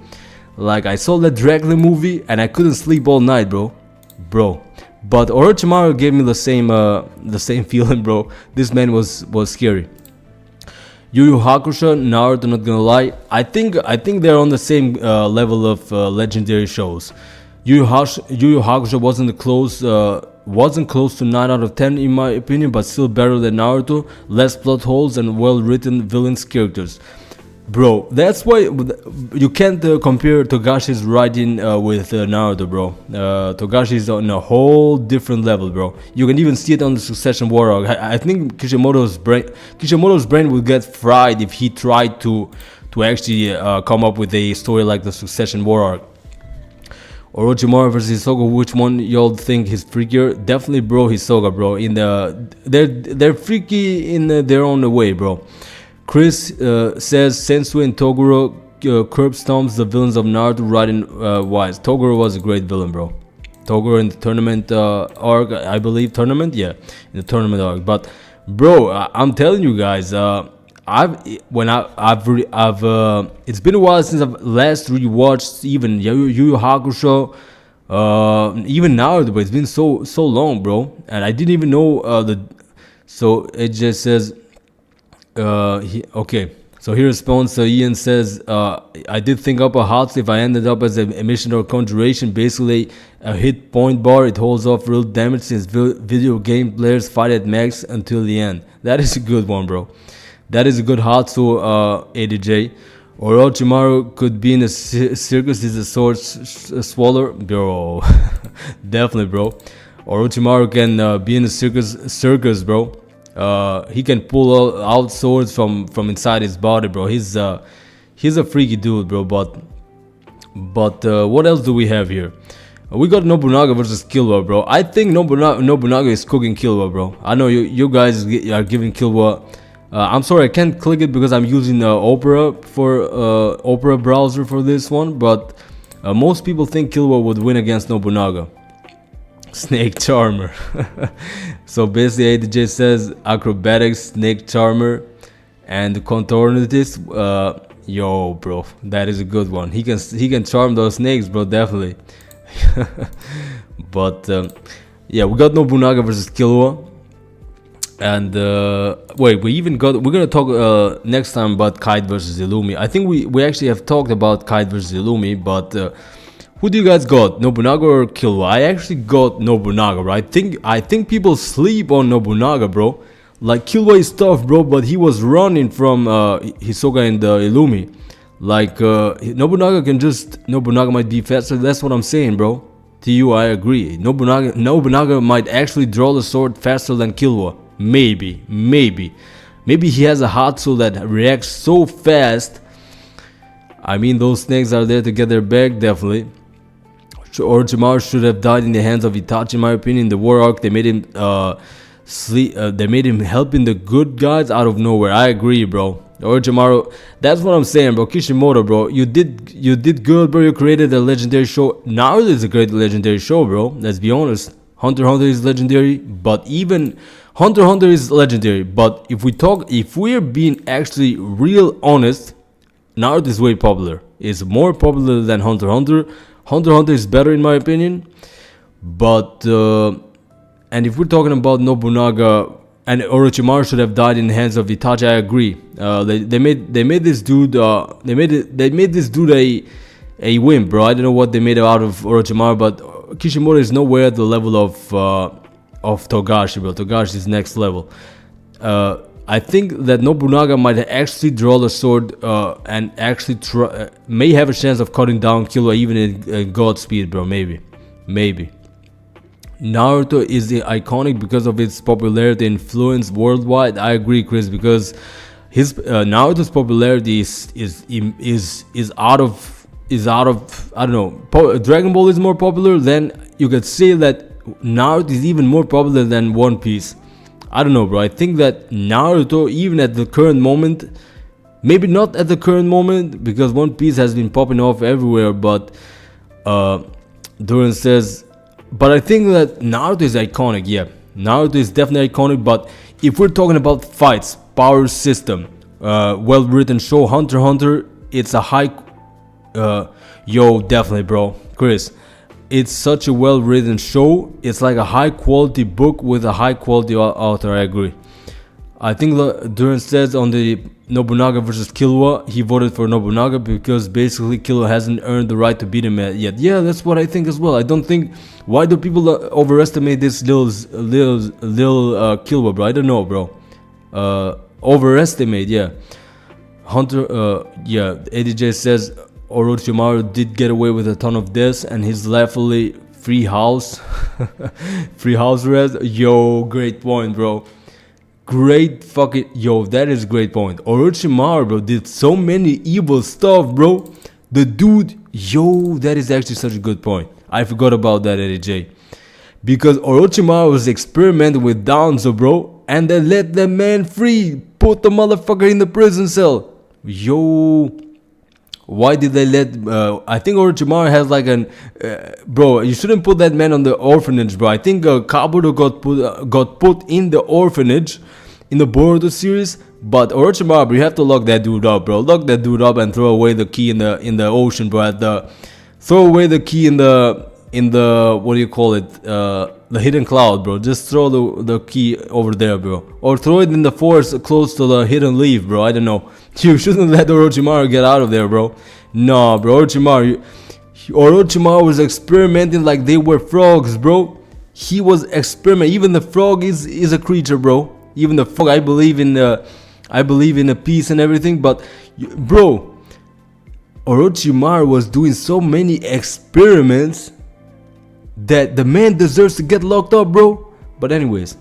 Like, I saw that Dracula movie and I couldn't sleep all night, bro. But Orochimaru gave me the same feeling, bro. This man was scary. Yu Yu Hakusho, Naruto, not gonna lie, I think they're on the same level of legendary shows. Yu Yu Hakusho wasn't close to 9 out of 10 in my opinion, but still better than Naruto. Less plot holes and well written villains characters. Bro, that's why you can't compare Togashi's writing with Naruto, bro. Togashi is on a whole different level, bro. You can even see it on the Succession War arc. I think Kishimoto's brain would get fried if he tried to actually come up with a story like the Succession War arc. Orochimaru versus Hisoka, which one y'all think is freakier? Definitely, bro, Hisoka, bro. They're freaky in their own way, bro. Chris says Sensui and Toguro curb stomps the villains of Naruto writing wise. Toguro was a great villain, bro. Toguro in the tournament arc, I believe, in the tournament arc. But bro, I'm telling you guys, it's been a while since I've last rewatched even Yu Yu Hakusho, even Naruto, but it's been so long, bro, and I didn't even know so it just says okay. So he responds, Ian says, I did think up a hot if I ended up as a emission or conjuration, basically a hit point bar. It holds off real damage since video game players fight at max until the end. That is a good one, bro. That is a good Hatsu, ADJ. Orochimaru could be in a circus. He's a sword swallower, bro. Definitely, bro. Orochimaru can be in a circus, bro. He can pull out swords from inside his body, bro. He's a freaky dude, bro. But what else do we have here? We got Nobunaga versus Killua, bro. I think Nobunaga is cooking Killua, bro. I know you guys are giving Killua. I'm sorry, I can't click it because I'm using Opera browser for this one. But most people think Killua would win against Nobunaga. Snake Charmer. So basically, ADJ says acrobatics, Snake Charmer, and Contornitist. Yo, bro, that is a good one. He can charm those snakes, bro. Definitely. But yeah, we got Nobunaga versus Killua. And wait, we're gonna talk next time about Kite versus Illumi. I think we actually have talked about Kite versus Illumi, but Who do you guys got, Nobunaga or Killua? I actually got Nobunaga, bro. I think people sleep on Nobunaga, bro. Like, Killua is tough, bro, but he was running from Hisoka and the Illumi. Like, Nobunaga might be faster. That's what I'm saying, bro. To you, I agree. Nobunaga might actually draw the sword faster than Killua. Maybe. Maybe he has a Hatsu that reacts so fast. I mean, those snakes are there to get their back, definitely. Orochimaru should have died in the hands of Itachi, in my opinion. The war arc, they made him they made him helping the good guys out of nowhere. I agree, bro. Orochimaru, that's what I'm saying, bro. Kishimoto, bro, you did good, bro. You created a legendary show. Naruto is a great legendary show, bro. Let's be honest. Hunter x Hunter is legendary, but even Hunter x Hunter is legendary. But if we're being actually real honest, Naruto is way popular. It's more popular than Hunter x Hunter. Hunter x Hunter is better in my opinion. But and if we're talking about Nobunaga and Orochimaru should have died in the hands of Itachi, I agree. They made this dude they made this dude a wimp, bro. I don't know what they made out of Orochimaru, but Kishimoto is nowhere at the level of Togashi, bro. Togashi is next level. I think that Nobunaga might actually draw the sword and actually may have a chance of cutting down Killua even in God speed, bro. Maybe. Naruto is iconic because of its popularity influence worldwide. I agree, Chris, because his Naruto's popularity is out of I don't know. Dragon Ball is more popular. Then you could say that Naruto is even more popular than One Piece. I don't know, bro. I think that Naruto, even at the current moment, maybe not at the current moment because One Piece has been popping off everywhere, but Duran says, but I think that Naruto is iconic. Yeah, Naruto is definitely iconic, but if we're talking about fights, power system, well written show, Hunter x Hunter, it's a high definitely, bro. Chris, it's such a well written show. It's like a high quality book with a high quality author. I agree. I think Duran says on the Nobunaga versus Killua, he voted for Nobunaga because basically Killua hasn't earned the right to beat him yet. Yeah, that's what I think as well. I don't think, why do people overestimate this little Killua, bro? I don't know, bro. Overestimate, yeah. Hunter, yeah. ADJ says Orochimaru did get away with a ton of this, and his lawfully free house arrest. Yo, great point, bro. Great fucking that is great point. Orochimaru, bro, did so many evil stuff, bro. The dude, that is actually such a good point. I forgot about that, AJ. Because Orochimaru was experimenting with Danzo, bro, and they let the man free. Put the motherfucker in the prison cell. Why did they let I think Orochimaru has like an bro, you shouldn't put that man on the orphanage, bro. I think Kabuto got put in the orphanage in the Boruto series, but Orochimaru, you have to lock that dude up, bro. Lock that dude up and throw away the key in the ocean, bro. Throw away the key in the what do you call it, the hidden cloud, bro. Just throw the key over there, bro, or throw it in the forest close to the hidden leaf, bro. I don't know. You shouldn't let Orochimaru get out of there, bro. No, bro. Orochimaru was experimenting like they were frogs, bro. He was experimenting. Even the frog is a creature, bro. Even the frog. I believe in a peace and everything, but bro, Orochimaru was doing so many experiments that the man deserves to get locked up, bro. But anyways,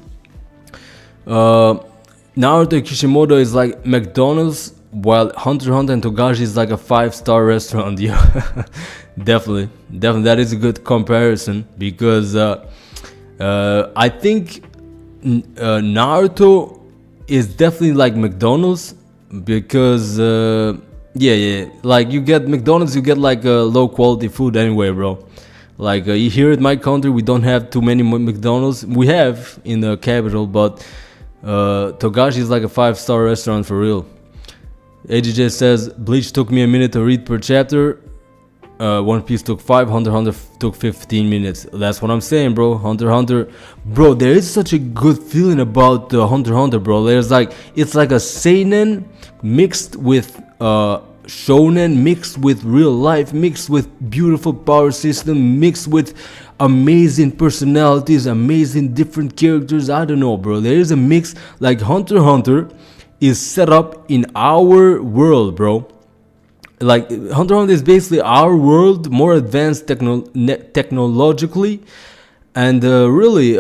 Naruto Kishimoto is like McDonald's, while Hunter x Hunter and Togashi is like a 5-star restaurant. Yeah, definitely, that is a good comparison because I think Naruto is definitely like McDonald's because like you get McDonald's, you get like low quality food anyway, bro. Like here in my country, we don't have too many McDonald's. We have in the capital, but Togashi is like a 5-star restaurant for real. AJJ says Bleach took me a minute to read per chapter. One Piece took 5. Hunter x Hunter took 15 minutes. That's what I'm saying, bro. Hunter x Hunter, bro. There is such a good feeling about Hunter x Hunter, bro. There's like, it's like a seinen mixed with shonen mixed with real life, mixed with beautiful power system, mixed with amazing personalities, amazing different characters. I don't know, bro. There is a mix. Like Hunter x Hunter is set up in our world, bro. Like Hunter x Hunter is basically our world, more advanced technologically, and really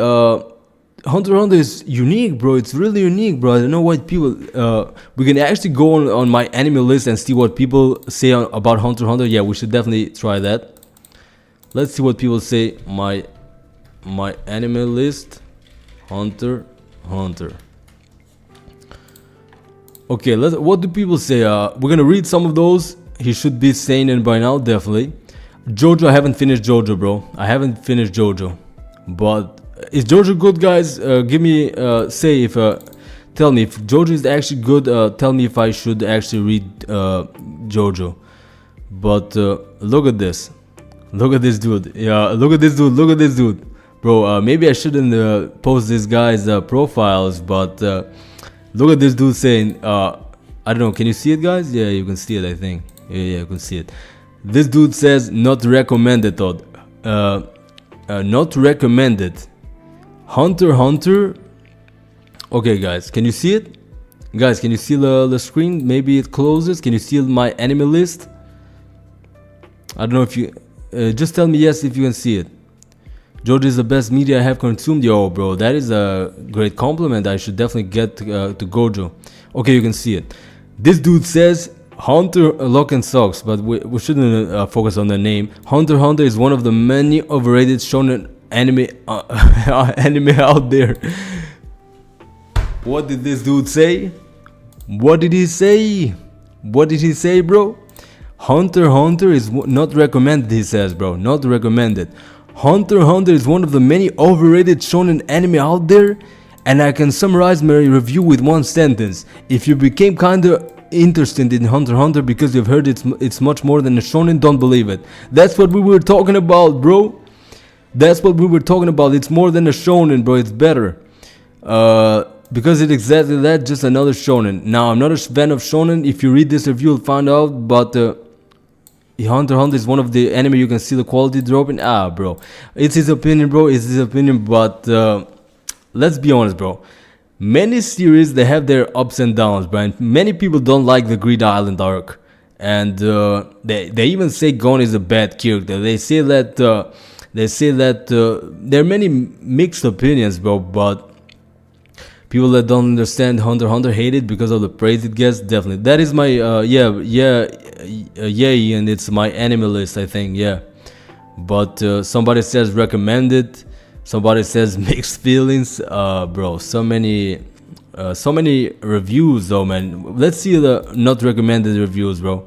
Hunter x Hunter is unique, bro. It's really unique, bro. I don't know what people we can actually go on my anime list and see what people say about Hunter x Hunter. Yeah, we should definitely try that. Let's see what people say. My anime list, Hunter x Hunter. Okay, what do people say? We're gonna read some of those. He should be saying it by now, definitely. JoJo, I haven't finished JoJo, bro. I haven't finished JoJo. But is JoJo good, guys? Give me, say if, tell me if JoJo is actually good. Tell me if I should actually read JoJo. But look at this. Look at this dude. Yeah, look at this dude. Look at this dude. Bro, maybe I shouldn't post this guy's profiles, but look at this dude saying, I don't know, can you see it, guys? Yeah, you can see it, I think. Yeah, you can see it. This dude says, not recommended, Todd. Not recommended. Hunter x Hunter. Okay, guys, can you see it? Guys, can you see the screen? Maybe it closes. Can you see my anime list? I don't know if you... just tell me yes if you can see it. JoJo is the best media I have consumed. Yo, bro, that is a great compliment. I should definitely get to Gojo. Okay, you can see it. This dude says Hunter Lock and Socks, but we shouldn't focus on the name. Hunter x Hunter is one of the many overrated shonen anime anime out there. What did this dude say? What did he say? What did he say, bro? Hunter x Hunter is not recommended, he says, bro. Not recommended. Hunter x Hunter is one of the many overrated shonen anime out there, and I can summarize my review with one sentence. If you became kinda interested in Hunter x Hunter because you've heard it's much more than a shonen, don't believe it. That's what we were talking about, bro. That's what we were talking about. It's more than a shonen, bro. It's better. Because it's exactly that, just another shonen. Now, I'm not a fan of shonen. If you read this review, you'll find out, but Hunter x Hunter is one of the anime you can see the quality dropping. Bro. It's his opinion, bro. It's his opinion, but let's be honest, bro. Many series, they have their ups and downs, bro. And many people don't like the Greed Island arc. And they even say Gon is a bad character. They say that there are many mixed opinions, bro. But people that don't understand Hunter x Hunter hate it because of the praise it gets. Definitely, that is my and it's my anime list, I think. Yeah, but somebody says recommended. Somebody says mixed feelings. Bro, so many reviews though, man. Let's see the not recommended reviews, bro.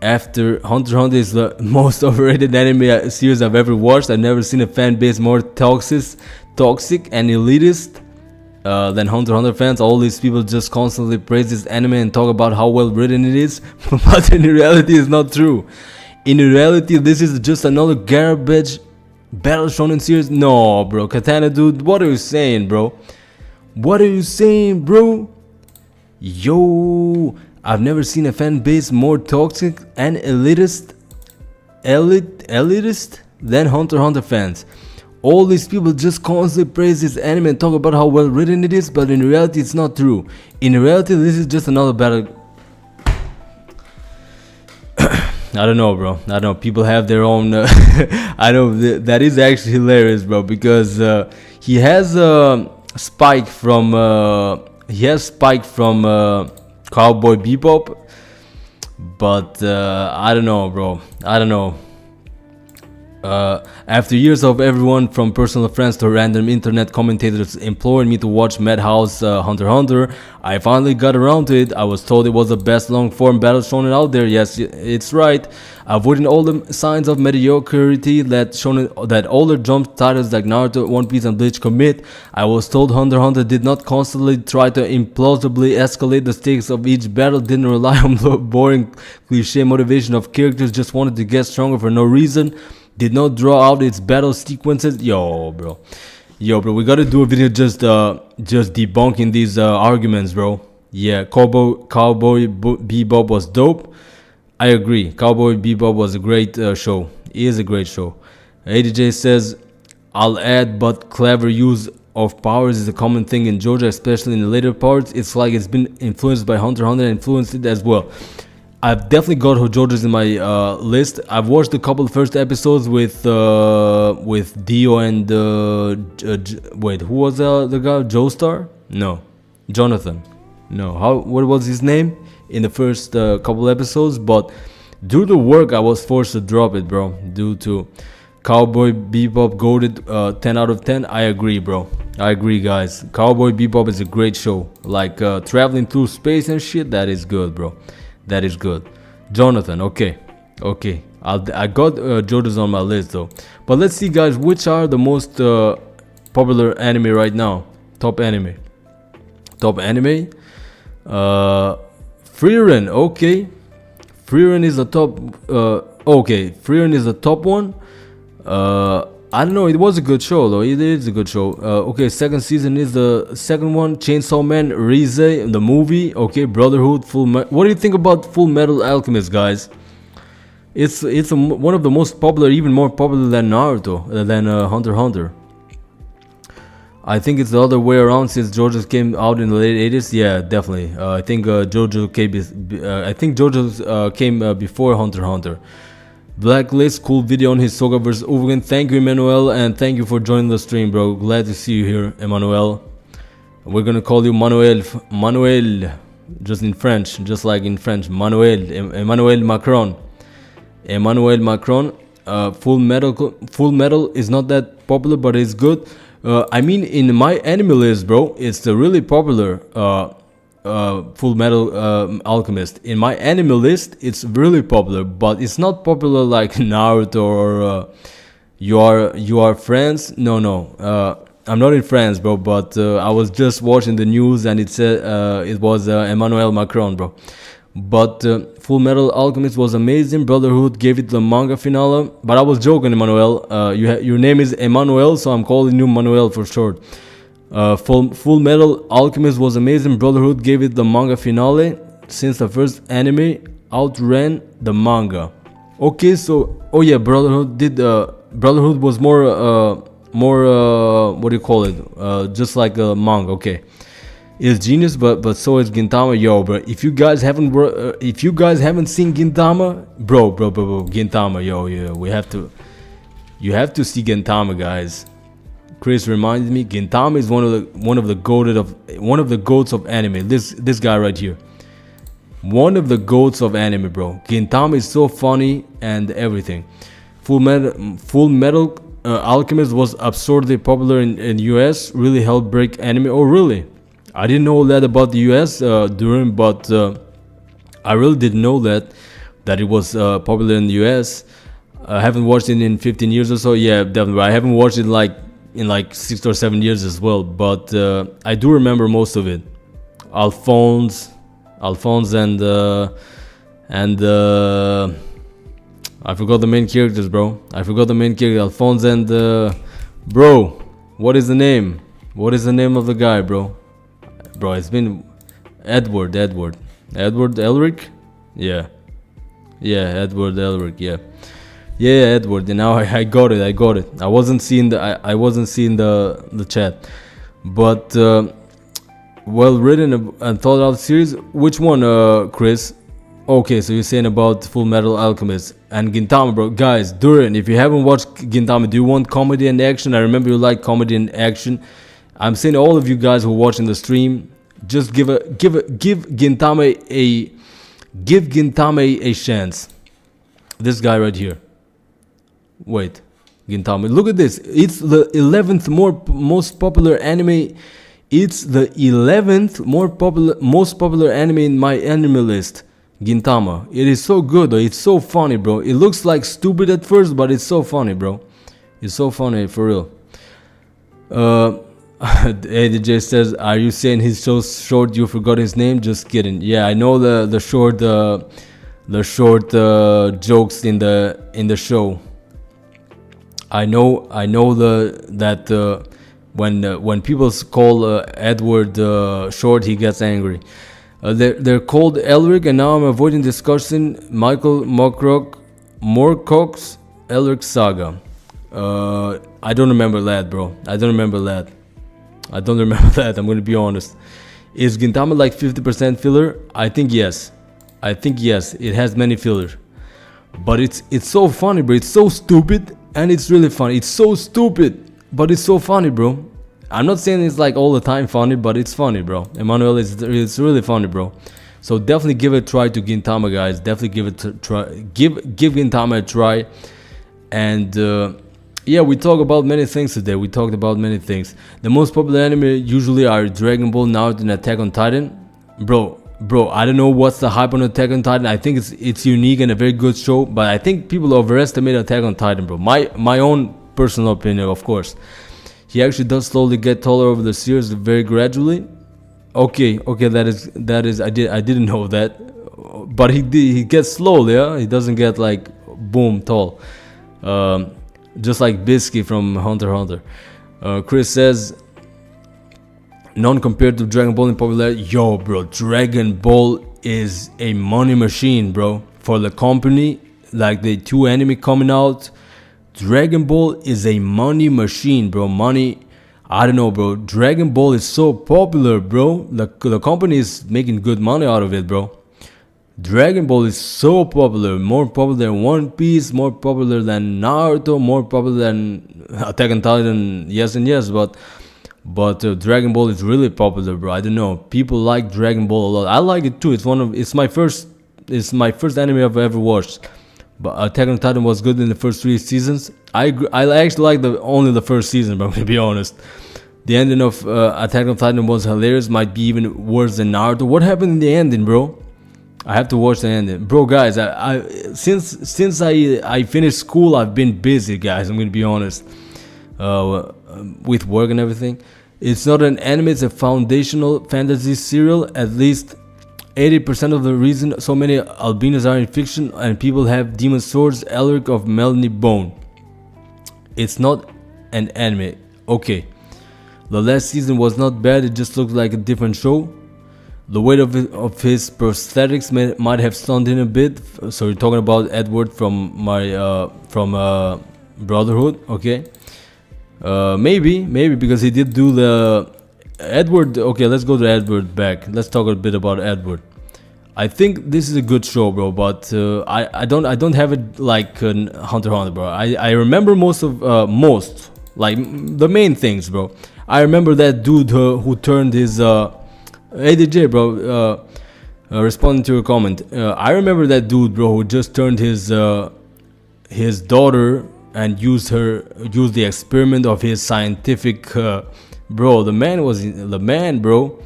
After Hunter x Hunter is the most overrated anime series I've ever watched. I've never seen a fan base more toxic and elitist than Hunter x Hunter fans. All these people just constantly praise this anime and talk about how well written it is, but in reality it's not true. In reality, this is just another garbage battle shonen series. No, bro. Katana dude, what are you saying, bro? What are you saying, bro? Yo, I've never seen a fan base more toxic and elitist than Hunter x Hunter fans. All these people just constantly praise this anime and talk about how well written it is, but in reality it's not true. In reality, this is just another battle. I don't know, bro. I don't know. People have their own. I know that is actually hilarious, bro, because he has Spike from Cowboy Bebop, but I don't know, bro. I don't know. After years of everyone from personal friends to random internet commentators imploring me to watch Madhouse Hunter x Hunter, I finally got around to it. I was told it was the best long-form battle shonen out there. Yes, it's right. Avoiding all the signs of mediocrity that older jump titles like Naruto, One Piece, and Bleach commit, I was told Hunter x Hunter did not constantly try to implausibly escalate the stakes of each battle, didn't rely on boring cliche motivation of characters, just wanted to get stronger for no reason, did not draw out its battle sequences. Yo, bro, we gotta do a video just debunking these arguments, bro. Yeah, Bebop was dope. I agree. Cowboy Bebop was a great show. It is a great show. ADJ says, I'll add, but clever use of powers is a common thing in JoJo, especially in the later parts. It's like it's been influenced by Hunter x Hunter and influenced it as well. I've definitely got JoJo's in my list. I've watched a couple of first episodes with Dio and wait, who was the guy? Joestar? No, Jonathan. No, what was his name in the first couple episodes? But due to work, I was forced to drop it, bro. Due to Cowboy Bebop goated 10 out of 10. I agree, bro. I agree, guys. Cowboy Bebop is a great show. Like traveling through space and shit. That is good, bro. That is good. Jonathan, okay. I got JoJo's on my list though. But let's see, guys, which are the most popular anime right now. Top anime. Frieren, okay. Frieren is the top. Okay, Frieren is the top one. I don't know. It was a good show though. It is a good show. Okay, second season is the second one. Chainsaw Man, Rize, the movie. Okay, Brotherhood, What do you think about Full Metal Alchemist, guys? It's one of the most popular, even more popular than Naruto, than Hunter x Hunter. I think it's the other way around since JoJo's came out in the late 80s. Yeah, definitely. I think JoJo came before Hunter x Hunter. Blacklist, cool video on his Soga vs. Uvugen. Thank you, Emmanuel, and thank you for joining the stream, bro. Glad to see you here, Emmanuel. We're gonna call you Manuel, just in French, just like in French. Emmanuel Macron. Full Metal is not that popular, but it's good. I mean, in my anime list, bro, it's the really popular Full Metal Alchemist. In my anime list, it's really popular, but it's not popular like Naruto or you are France. No, I'm not in France, bro. But I was just watching the news and it said it was Emmanuel Macron, bro. But Full Metal Alchemist was amazing. Brotherhood gave it the manga finale, but I was joking, Emmanuel. Your name is Emmanuel, so I'm calling you Manuel for short. Full Metal Alchemist was amazing. Brotherhood gave it the manga finale since the first anime outran the manga. Okay, so Brotherhood was more what do you call it? Just like a manga. Okay, it's genius, but so is Gintama, yo, bro. If you guys haven't seen Gintama, bro, Gintama, yo, you have to see Gintama, guys. Chris reminded me, Gintama is one of the goats of anime. This guy right here, one of the goats of anime, bro. Gintama is so funny and everything. Full Metal Alchemist was absurdly popular in US. Really helped break anime. Oh, really? I didn't know that about the US but I really didn't know that it was popular in the US. I haven't watched it in 15 years or so. Yeah, definitely. I haven't watched it in 6 or 7 years as well, but I do remember most of it. Alphonse and I forgot the main characters, bro. Alphonse and bro, what is the name of the guy, bro? It's been Edward Elric. Yeah, Edward Elric. Yeah, Edward. And now I got it. I wasn't seeing the chat, but well written and thought out series. Which one, Chris? Okay, so you're saying about Full Metal Alchemist and Gintama, bro. Guys, Duran, if you haven't watched Gintama, do you want comedy and action? I remember you like comedy and action. I'm saying all of you guys who are watching the stream, just give Gintama a chance. This guy right here. Wait, Gintama. Look at this. It's the 11th most popular anime. It's the 11th most popular anime in my anime list. Gintama. It is so good though. It's so funny, bro. It looks like stupid at first, but it's so funny, bro. It's so funny for real. ADJ says, "Are you saying he's so short you forgot his name?" Just kidding. Yeah, I know the short jokes in the show. I know that when people call Edward short, he gets angry. They're called Elric, and now I'm avoiding discussing Michael Moorcock's Elric saga. I don't remember that, bro. I don't remember that. I'm gonna be honest. Is Gintama like 50% filler? I think yes. It has many fillers. But it's so funny, bro. It's so stupid and it's really funny. It's so stupid, but it's so funny, bro. I'm not saying it's like all the time funny, but it's funny, bro. Emmanuel, it's really funny, bro. So definitely give it a try to Gintama, guys. Definitely give it a try. Give Gintama a try. And yeah, we talk about many things today. We talked about many things. The most popular anime usually are Dragon Ball, Naruto, and Attack on Titan. Bro, I don't know what's the hype on Attack on Titan. I think it's unique and a very good show, but I think people overestimate Attack on Titan, bro. My own personal opinion, of course. He actually does slowly get taller over the series, very gradually. Okay, that is I didn't know that, but he gets slow, yeah. He doesn't get like boom tall, just like Bisky from Hunter x Hunter. Chris says, non-compared to Dragon Ball in popularity. Yo, bro, Dragon Ball is a money machine, bro. For the company, like the 2 anime coming out, Dragon Ball is a money machine, bro. Money, I don't know, bro. Dragon Ball is so popular, bro. The company is making good money out of it, bro. Dragon Ball is so popular, more popular than One Piece, more popular than Naruto, more popular than Attack on Titan. Yes and yes, but Dragon Ball is really popular, bro. I don't know. People like Dragon Ball a lot. I like it too. It's my first anime I've ever watched. But Attack on Titan was good in the first 3 seasons. I actually like only the first season, but I'm gonna be honest. The ending of Attack on Titan was hilarious. Might be even worse than Naruto. What happened in the ending, bro? I have to watch the ending, bro. Guys, since I finished school, I've been busy, guys. I'm gonna be honest, with work and everything. It's not an anime. It's a foundational fantasy serial. At least 80% of the reason so many albinos are in fiction and people have demon swords, Elric of Melanie Bone. It's not an anime. Okay. The last season was not bad, it just looked like a different show. The weight of his prosthetics might have stunned him a bit. So you're talking about Edward from Brotherhood, okay? Maybe because he did do the Edward. Okay, let's go to Edward back. Let's talk a bit about Edward. I think this is a good show, bro, but I don't have it like Hunter x Hunter, bro. I remember most like the main things, bro. I remember that dude who turned his hey DJ, bro, responding to your comment. I remember that dude, bro, who just turned his daughter and used the experiment of his scientific bro. The man, bro.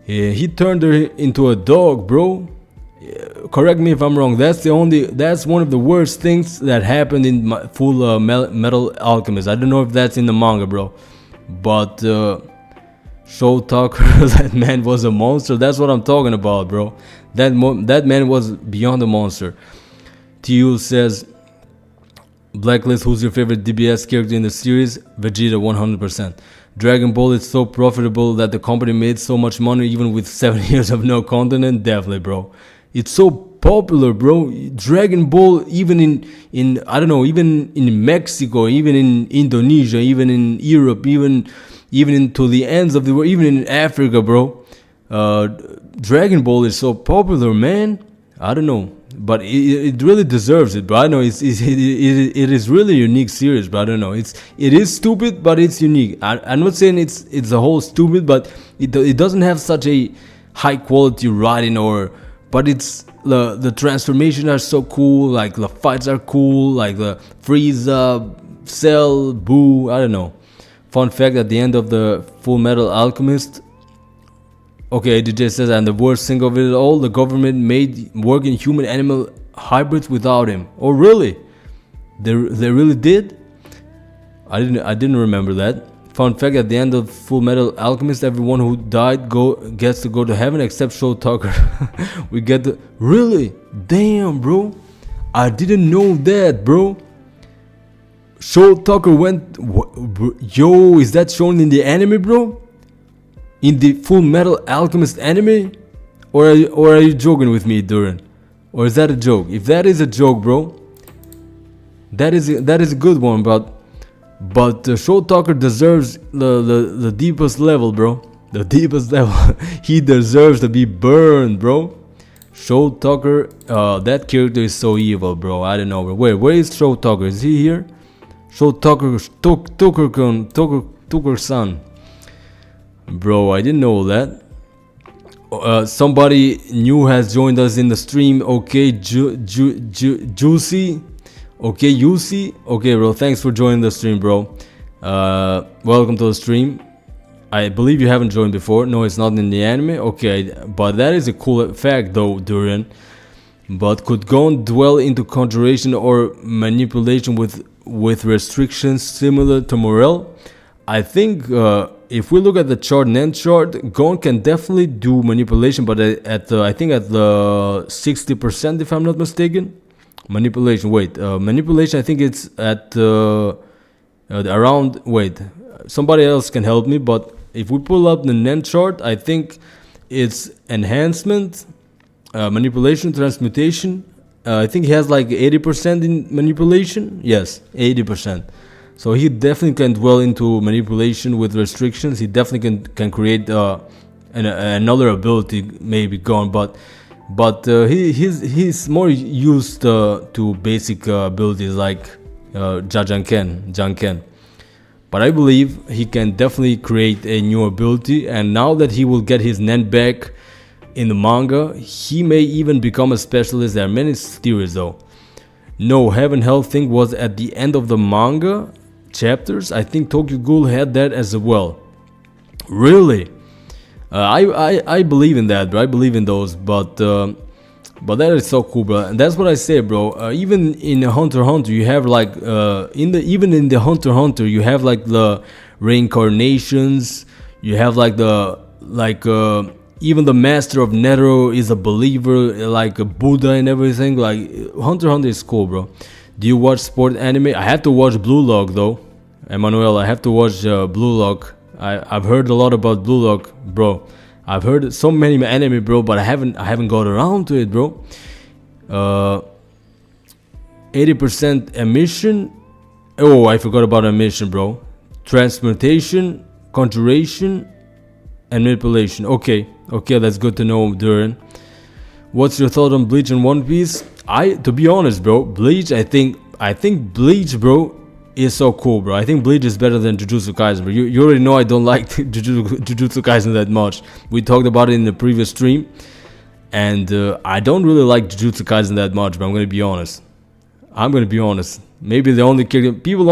He turned her into a dog, bro. Correct me if I'm wrong. That's one of the worst things that happened in Full Metal Alchemist. I don't know if that's in the manga, bro. But Show Tucker, that man was a monster. That's what I'm talking about, bro. That man was beyond a monster. Tiu says, Blacklist, who's your favorite DBS character in the series? Vegeta, 100%. Dragon Ball is so profitable that the company made so much money even with 7 years of no content. Definitely, bro. It's so popular, bro. Dragon Ball, even in I don't know, even in Mexico, even in Indonesia, even in Europe, even into the ends of the world, even in Africa, bro. Dragon Ball is so popular, man. I don't know, but it really deserves it, bro. I know it is really a unique series, but I don't know. It is stupid, but it's unique. I'm not saying it's a whole stupid, but it doesn't have such a high quality writing but it's the transformations are so cool. Like the fights are cool. Like the Frieza, Cell, Boo. I don't know. Fun fact: at the end of the Full Metal Alchemist. Okay, DJ says, and the worst thing of it all, the government made working human-animal hybrids without him. Oh, really? They really did? I didn't remember that. Fun fact: at the end of Full Metal Alchemist, everyone who died gets to go to heaven except Show Tucker. We get the really? Damn, bro! I didn't know that, bro. Show Tucker went. Yo, is that shown in the anime, bro? In the Full Metal Alchemist anime? or are you joking with me, Duran? Or is that a joke? If that is a joke, bro, that is a good one. But Show Talker deserves the deepest level, bro. The deepest level. He deserves to be burned, bro. Show Talker, that character is so evil, bro. I don't know, bro. Wait, where is Show Talker? Is he here? Show Talker, Tucker-san. Bro, I didn't know that. Somebody new has joined us in the stream. Okay, Juicy. Okay, Yusi. Okay, bro. Thanks for joining the stream, bro. Welcome to the stream. I believe you haven't joined before. No, it's not in the anime. Okay, but that is a cool fact, though, Durian. But could Gon dwell into conjuration or manipulation with restrictions similar to Morel? I think if we look at the chart, Nen chart, Gon can definitely do manipulation, but I think at the 60%, if I'm not mistaken. Manipulation. Wait, manipulation. I think it's at around. Wait, somebody else can help me. But if we pull up the Nen chart, I think it's enhancement, manipulation, transmutation. I think he has like 80% in manipulation. Yes, 80%. So he definitely can dwell into manipulation with restrictions. He definitely can create another ability, maybe Gon, but he's more used to basic abilities like Janken. But I believe he can definitely create a new ability, and now that he will get his Nen back in the manga, he may even become a specialist. There are many theories though. No, Heaven Hell thing was at the end of the manga chapters. I think Tokyo Ghoul had that as well. Really? I believe in that, bro. I believe in those, but that is so cool, bro. And that's what I say, bro. Even in Hunter x Hunter, you have like even in the Hunter x Hunter, you have like the reincarnations. You have like even the master of Netero is a believer, like a Buddha and everything. Like Hunter x Hunter is cool, bro. Do you watch sport anime? I have to watch Blue Lock though, Emmanuel. I have to watch Blue Lock. I've heard a lot about Blue Lock, bro. I've heard so many anime, bro, but I haven't got around to it, bro. 80% emission. Oh, I forgot about emission, bro. Transmutation, conjuration, and manipulation. Okay, that's good to know, Duran. What's your thought on Bleach and One Piece? To be honest, bro, Bleach. I think Bleach, bro, is so cool, bro. I think Bleach is better than Jujutsu Kaisen, bro. You already know I don't like Jujutsu Kaisen that much. We talked about it in the previous stream, and I don't really like Jujutsu Kaisen that much, but I'm gonna be honest. Maybe the only people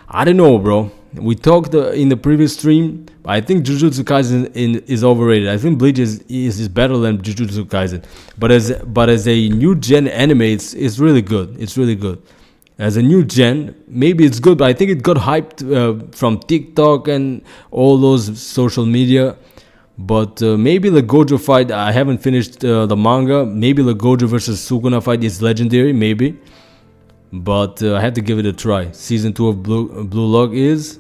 I don't know, bro. We talked in the previous stream. I think Jujutsu Kaisen is overrated. I think Bleach is better than Jujutsu Kaisen, but as a new gen anime, it's really good. It's really good. As a new gen, maybe it's good, but I think it got hyped from TikTok and all those social media. But maybe the Gojo fight, I haven't finished the manga. Maybe the Gojo versus Sukuna fight is legendary, maybe. But I had to give it a try. Season 2 of Blue Lock is...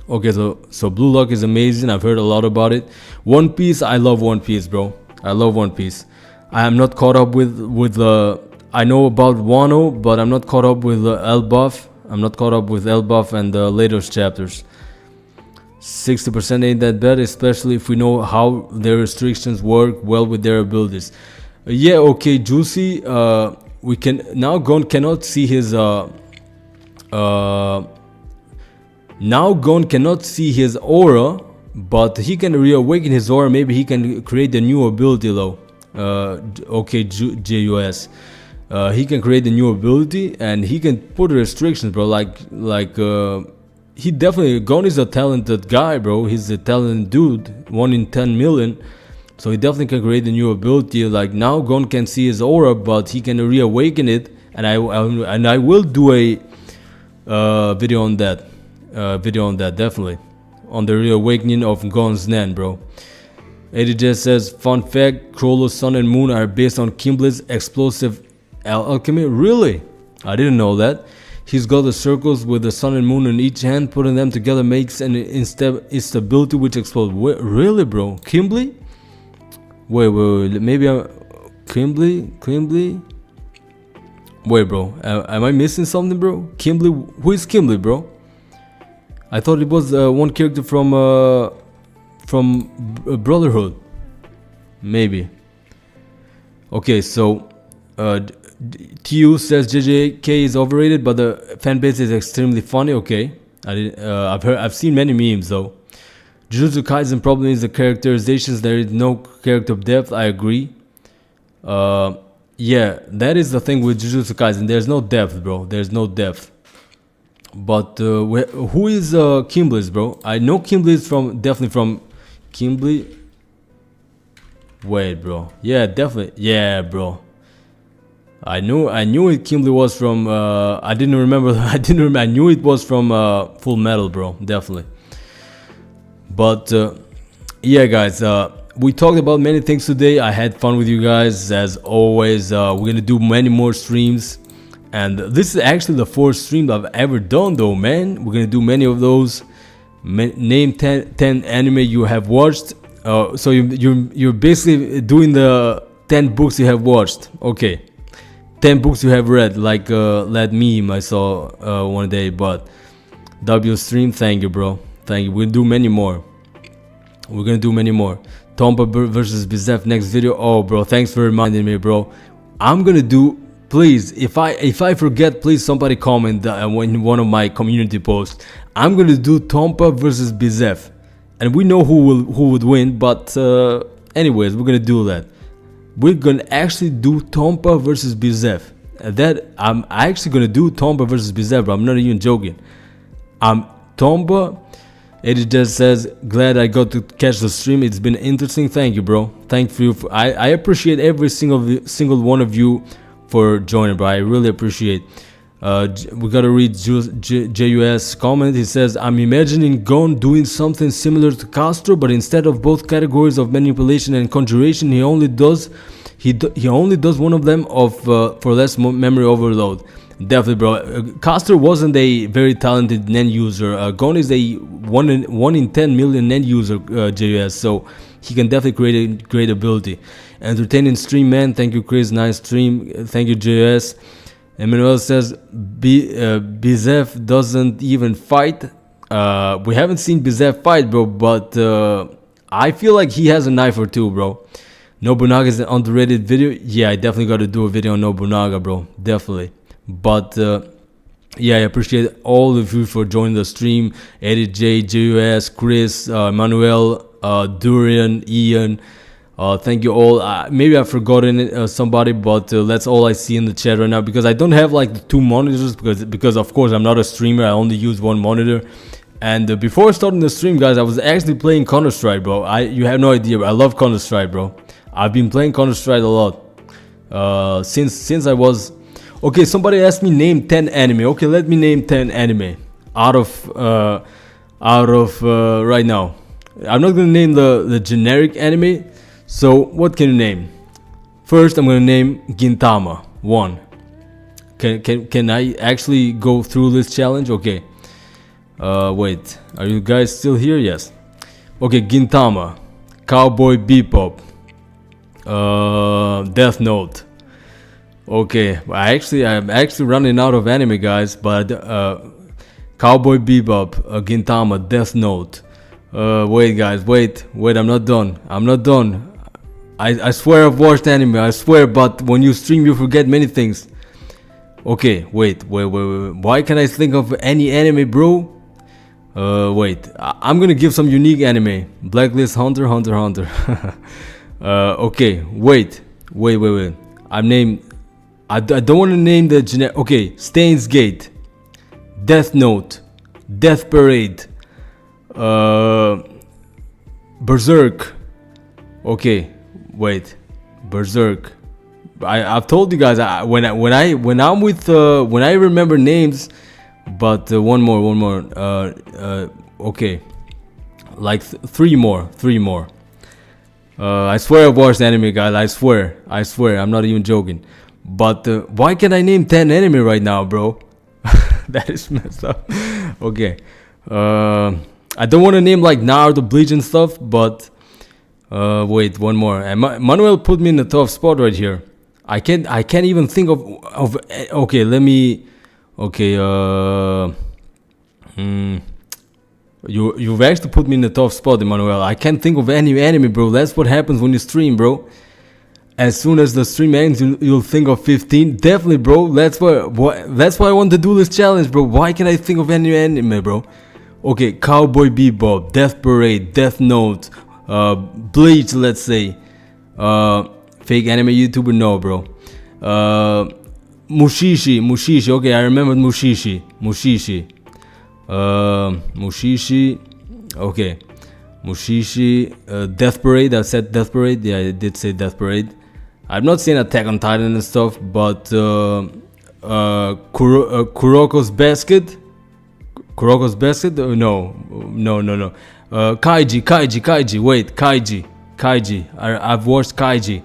Okay, so Blue Lock is amazing. I've heard a lot about it. One Piece, I love One Piece, bro. I love One Piece. I am not caught up with the... I know about Wano, but I'm not caught up with Elbaf. I'm not caught up with Elbaf and the latest chapters. 60% ain't that bad, especially if we know how their restrictions work well with their abilities. Yeah, okay, Juicy. We can now Gon cannot see his now Gon cannot see his aura, but he can reawaken his aura. Maybe he can create a new ability though. Okay, JUS. He can create a new ability and he can put restrictions, bro. He definitely, Gon is a talented guy, bro. He's a talented dude, 1 in 10 million. So he definitely can create a new ability. Like now Gon can see his aura, but he can reawaken it. And I will do a video on that. Definitely. On the reawakening of Gon's Nen, bro. ADJ says, fun fact, Crollo's Sun and Moon are based on Kimblei's explosive alchemy. Really? I didn't know that. He's got the circles with the sun and moon in each hand. Putting them together makes an instability which explodes. Really, bro? Kimbley? Wait. Maybe I'm Kimberly. Wait, bro. Am I missing something, bro? Kimberly. Who is Kimberly, bro? I thought it was one character from Brotherhood. Maybe. Okay, so TU says JJK is overrated, but the fan base is extremely funny. Okay, I've seen many memes though. Jujutsu Kaisen problem is the characterizations. There is no character depth. I agree. Yeah, that is the thing with Jujutsu Kaisen. There's no depth, bro. There's no depth. But who is Kimberly's, bro? I know Kimberly is definitely from Kimberly. Wait, bro. Yeah, definitely. Yeah, bro. I knew it. Kimberly was from. I didn't remember. I knew it was from Full Metal, bro. Definitely. But yeah, guys. We talked about many things today. I had fun with you guys as always. We're gonna do many more streams, and this is actually the 4th stream I've ever done, though, man. We're gonna do many of those. Name 10 anime you have watched. So you're basically doing the 10 books you have watched. Okay, 10 books you have read, like that meme I saw one day. But W stream, thank you, bro. Thank you. We'll do many more. We're gonna do many more. Tompa versus Bizef next video. Oh, bro, thanks for reminding me, bro. I'm gonna do. Please, if I forget, please somebody comment in one of my community posts. I'm gonna do Tompa versus Bizef. And we know who would win, but anyways, we're gonna do that. We're gonna actually do Tompa versus Bizef. That I'm actually gonna do Tompa versus Bizef, bro. I'm not even joking. Tompa. It just says, glad I got to catch the stream. It's been interesting. Thank you, bro. Thank you. I appreciate every single one of you for joining, bro. I really appreciate. We gotta read JUS comment. He says, I'm imagining Gon doing something similar to Castro, but instead of both categories of manipulation and conjuration, he only does one of them for less memory overload. Definitely, bro. Castro wasn't a very talented NAND user. Gon is a 1 in 10 million NAND user, JUS, so he can definitely create a great ability. Entertaining stream, man. Thank you, Chris. Nice stream. Thank you, JUS. Emmanuel says Bizef doesn't even fight. We haven't seen Bizef fight, bro, but I feel like he has a knife or two, bro. Nobunaga is an underrated video. Yeah, I definitely got to do a video on Nobunaga, bro. Definitely. But yeah, I appreciate all of you for joining the stream. Edit J, JUS, Chris, Emmanuel, Durian, Ian. Thank you all. Maybe I've forgotten somebody, but that's all I see in the chat right now, because I don't have like the 2 monitors, because of course I'm not a streamer. I only use 1 monitor. And before starting the stream, guys, I was actually playing Counter-Strike, bro. You have no idea, but I love Counter-Strike, bro. I've been playing Counter-Strike a lot since I was. Okay, somebody asked me name 10 anime. Okay, let me name 10 anime out of right now. I'm not gonna name the generic anime. So what can you name? First, I'm gonna name Gintama 1. Can I actually go through this challenge? Okay. Wait, are you guys still here? Yes. Okay, Gintama, Cowboy Bebop, Death Note. Okay, I'm actually running out of anime, guys, but Cowboy Bebop, Gintama, Death Note. Wait, guys, wait, I'm not done. I swear I've watched anime, I swear, but when you stream you forget many things. Okay, wait. Why can't I think of any anime, bro? Wait, I'm gonna give some unique anime. Blacklist, Hunter. Okay, wait. I don't want to name the generic. Okay, Steins Gate, Death Note, Death Parade, Berserk. Okay, wait, Berserk. I've told you guys when I remember names, but one more. Okay, like 3 more. I swear I've watched anime, guys. I swear. I'm not even joking. But why can't I name 10 anime right now, bro? That is messed up. Okay. I don't want to name like Naruto, Bleach and stuff, but Wait, one more. Manuel put me in the tough spot right here. I can't even think of. Okay, let me. Okay. You've actually put me in the tough spot, Emmanuel. I can't think of any anime, bro. That's what happens when you stream, bro. As soon as the stream ends, you'll think of 15. Definitely, bro. That's why I want to do this challenge, bro. Why can't I think of any anime, bro? Okay, Cowboy Bebop, Death Parade, Death Note, Bleach, let's say. Fake anime YouTuber, no, bro. Mushishi. Okay, I remember Mushishi. Okay. Mushishi, Death Parade. I said Death Parade. Yeah, I did say Death Parade. I'm not saying Attack on Titan and stuff, but Kuroko's Basket. No. Kaiji. Wait, Kaiji. I've watched Kaiji.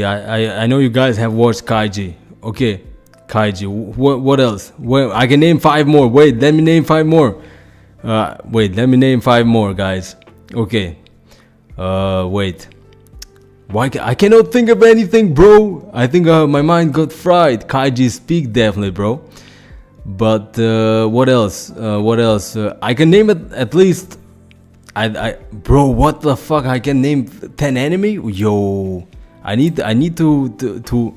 I know you guys have watched Kaiji. Okay, Kaiji. What else? Well, I can name 5 more. Wait, let me name 5 more. Guys. Okay. Wait. Why I cannot think of anything, bro. I think my mind got fried. Kaiji Speak, definitely, bro. But what else? I can name it at least. Bro, what the fuck? I can name 10 anime. Yo, I need to.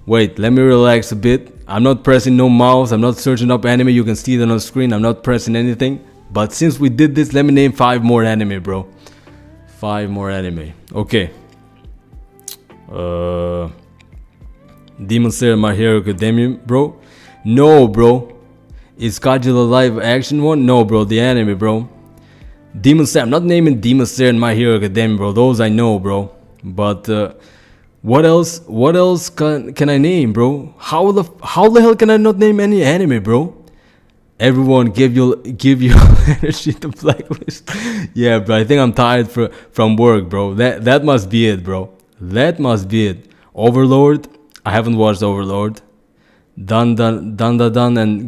Wait, let me relax a bit. I'm not pressing no mouse. I'm not searching up anime. You can see it on the screen. I'm not pressing anything. But since we did this, let me name 5 more anime, bro. 5 more anime. Okay. Demon Slayer, My Hero Academia, bro. No, bro. Is Godzilla live action one? No, bro. The anime, bro. Demon Slayer. I'm not naming Demon Slayer and My Hero Academia, bro. Those I know, bro. But what else? What else can I name, bro? How the hell can I not name any anime, bro? Everyone give your energy to Blacklist. Yeah, bro. I think I'm tired from work, bro. That must be it, bro. That must be it. Overlord. I haven't watched Overlord. Dan and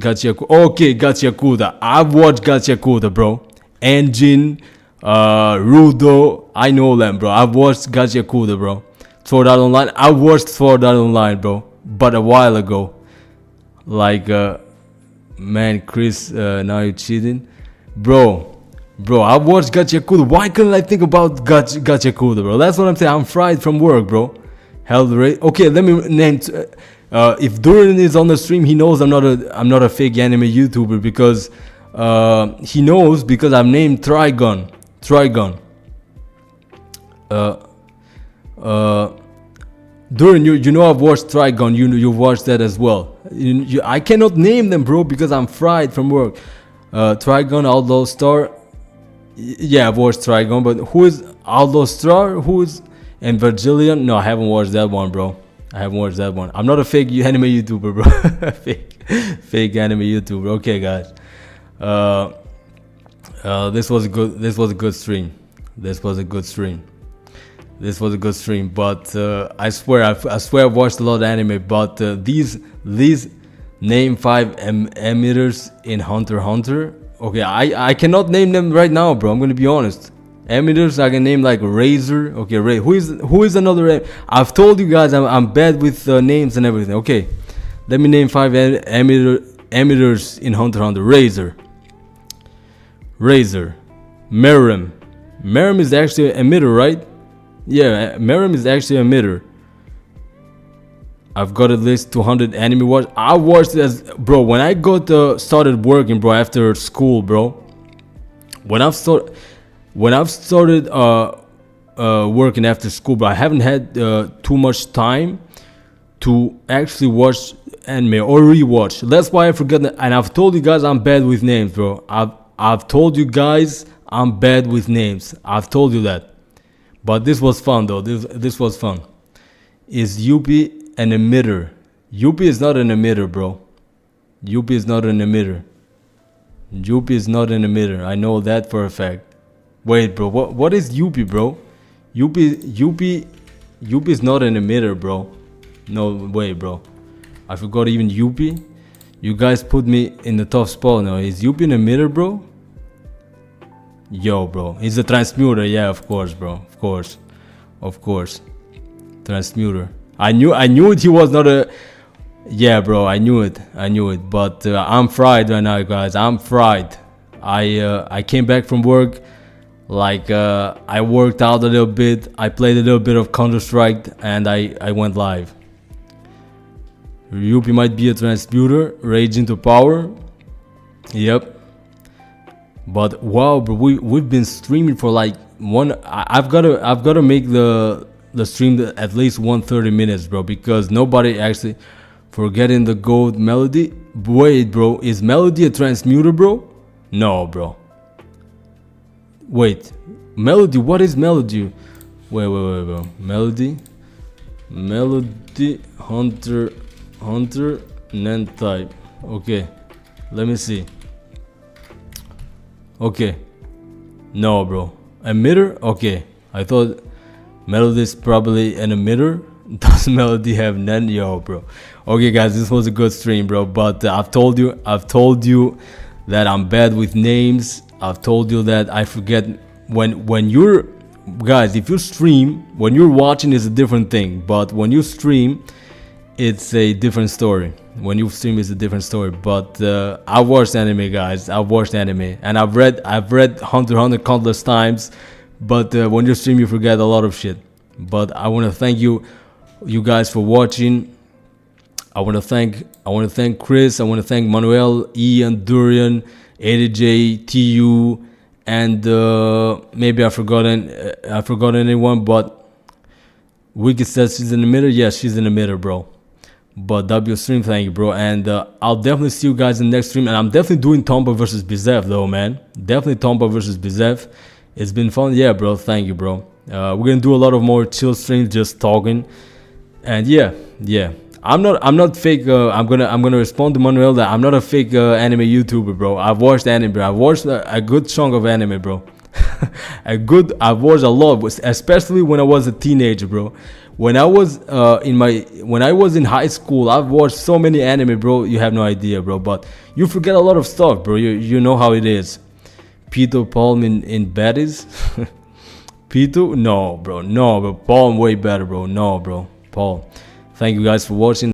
Gachiakuda. Okay, Gachiakuda. I've watched Gachiakuda, bro. Engine, Rudo. I know them, bro. I've watched Gachiakuda, bro. Sword Art Online. I watched Sword Art Online, bro. But a while ago. Like, man, Chris, now you're cheating. Bro, I watched Gachiakuda. Why couldn't I think about Gachiakuda, bro? That's what I'm saying. I'm fried from work, bro. Hell, okay, let me name. If Duran is on the stream, he knows I'm not a fake anime YouTuber because he knows because I've named Trigon. Duran, you know I've watched Trigon. You've watched that as well. I cannot name them, bro, because I'm fried from work. Trigon, Outlaw Star. Yeah, I've watched Trigon, but who is Outlaw Star? Who is Evangelion? No, I haven't watched that one, bro. I haven't watched that one. I'm not a fake anime YouTuber, bro. fake anime YouTuber. Okay, guys. This was a good stream. But I swear I've watched a lot of anime. But these name 5 emitters in Hunter x Hunter. Okay, I cannot name them right now, bro. I'm gonna be honest. Emitters I can name like Razor. Okay, who is another? I've told you guys I'm bad with names and everything. Okay, let me name 5 emitters in Hunter x Hunter. Razor, Meruem. Meruem is actually an emitter, right? Yeah, Meruem is actually an emitter. I've got at least 200 anime watch. I watched as bro when I got started working, bro, after school, bro. When I've started working after school, but I haven't had too much time to actually watch anime or rewatch. That's why I forgot that. And I've told you guys I'm bad with names, bro. I've told you guys I'm bad with names. I've told you that. But this was fun though. This was fun. Is Yuppie an emitter? Yuppie is not an emitter, bro. Yuppie is not an emitter. I know that for a fact. Wait, bro. What is Yuppie, bro? Yuppie is not an emitter, bro. No way, bro. I forgot even Yuppie. You guys put me in the tough spot now. Is Yuppie an emitter, bro? Yo, bro, he's a transmuter. Yeah, of course, bro. Of course, transmuter. I knew it. He was not a. Yeah, bro, I knew it. But I'm fried right now, guys. I'm fried. I came back from work. Like I worked out a little bit. I played a little bit of Counter Strike, and I went live. Ryupi might be a transmuter. Rage into power. Yep. But wow, bro, we've been streaming for like I've gotta make the stream at least 130 minutes, bro, because nobody actually forgetting the gold Melody. Wait, bro, is Melody a transmuter, bro? No, bro. Wait, Melody, what is Melody? Wait, bro. Melody, Hunter, Nen type. Okay, let me see. Okay, no, bro. Emitter? Okay, I thought Melody is probably an emitter. Does Melody have none? Yo, bro. Okay, guys, this was a good stream, bro. But I've told you that I'm bad with names. I've told you that I forget when you're guys. If you stream, when you're watching is a different thing, but when you stream, it's a different story. When you stream, it's a different story. But I've watched anime, guys. I've watched anime, and I've read Hunter x Hunter countless times. But when you stream, you forget a lot of shit. But I want to thank you guys for watching. I want to thank Chris. I want to thank Manuel, Ian, Durian, AJ, TU, and maybe I forgotten anyone. But Wiki says she's in the middle. Yes, she's in the middle, bro. But W stream, thank you, bro. And I'll definitely see you guys in the next stream. And I'm definitely doing Tomba versus Bizev, though, man. Definitely Tomba versus Bizev. It's been fun. Yeah, bro. Thank you, bro. We're gonna do a lot of more chill streams, just talking. And yeah. I'm not fake. I'm gonna respond to Manuel that I'm not a fake anime YouTuber, bro. I've watched anime, bro. I've watched a good chunk of anime, bro. I've watched a lot, especially when I was a teenager, bro. When I was in high school, I've watched so many anime, bro. You have no idea, bro. But you forget a lot of stuff, bro. You know how it is. Peter Palm in baddies. Peter? No, bro. Palm way better, bro. No, bro. Paul. Thank you guys for watching.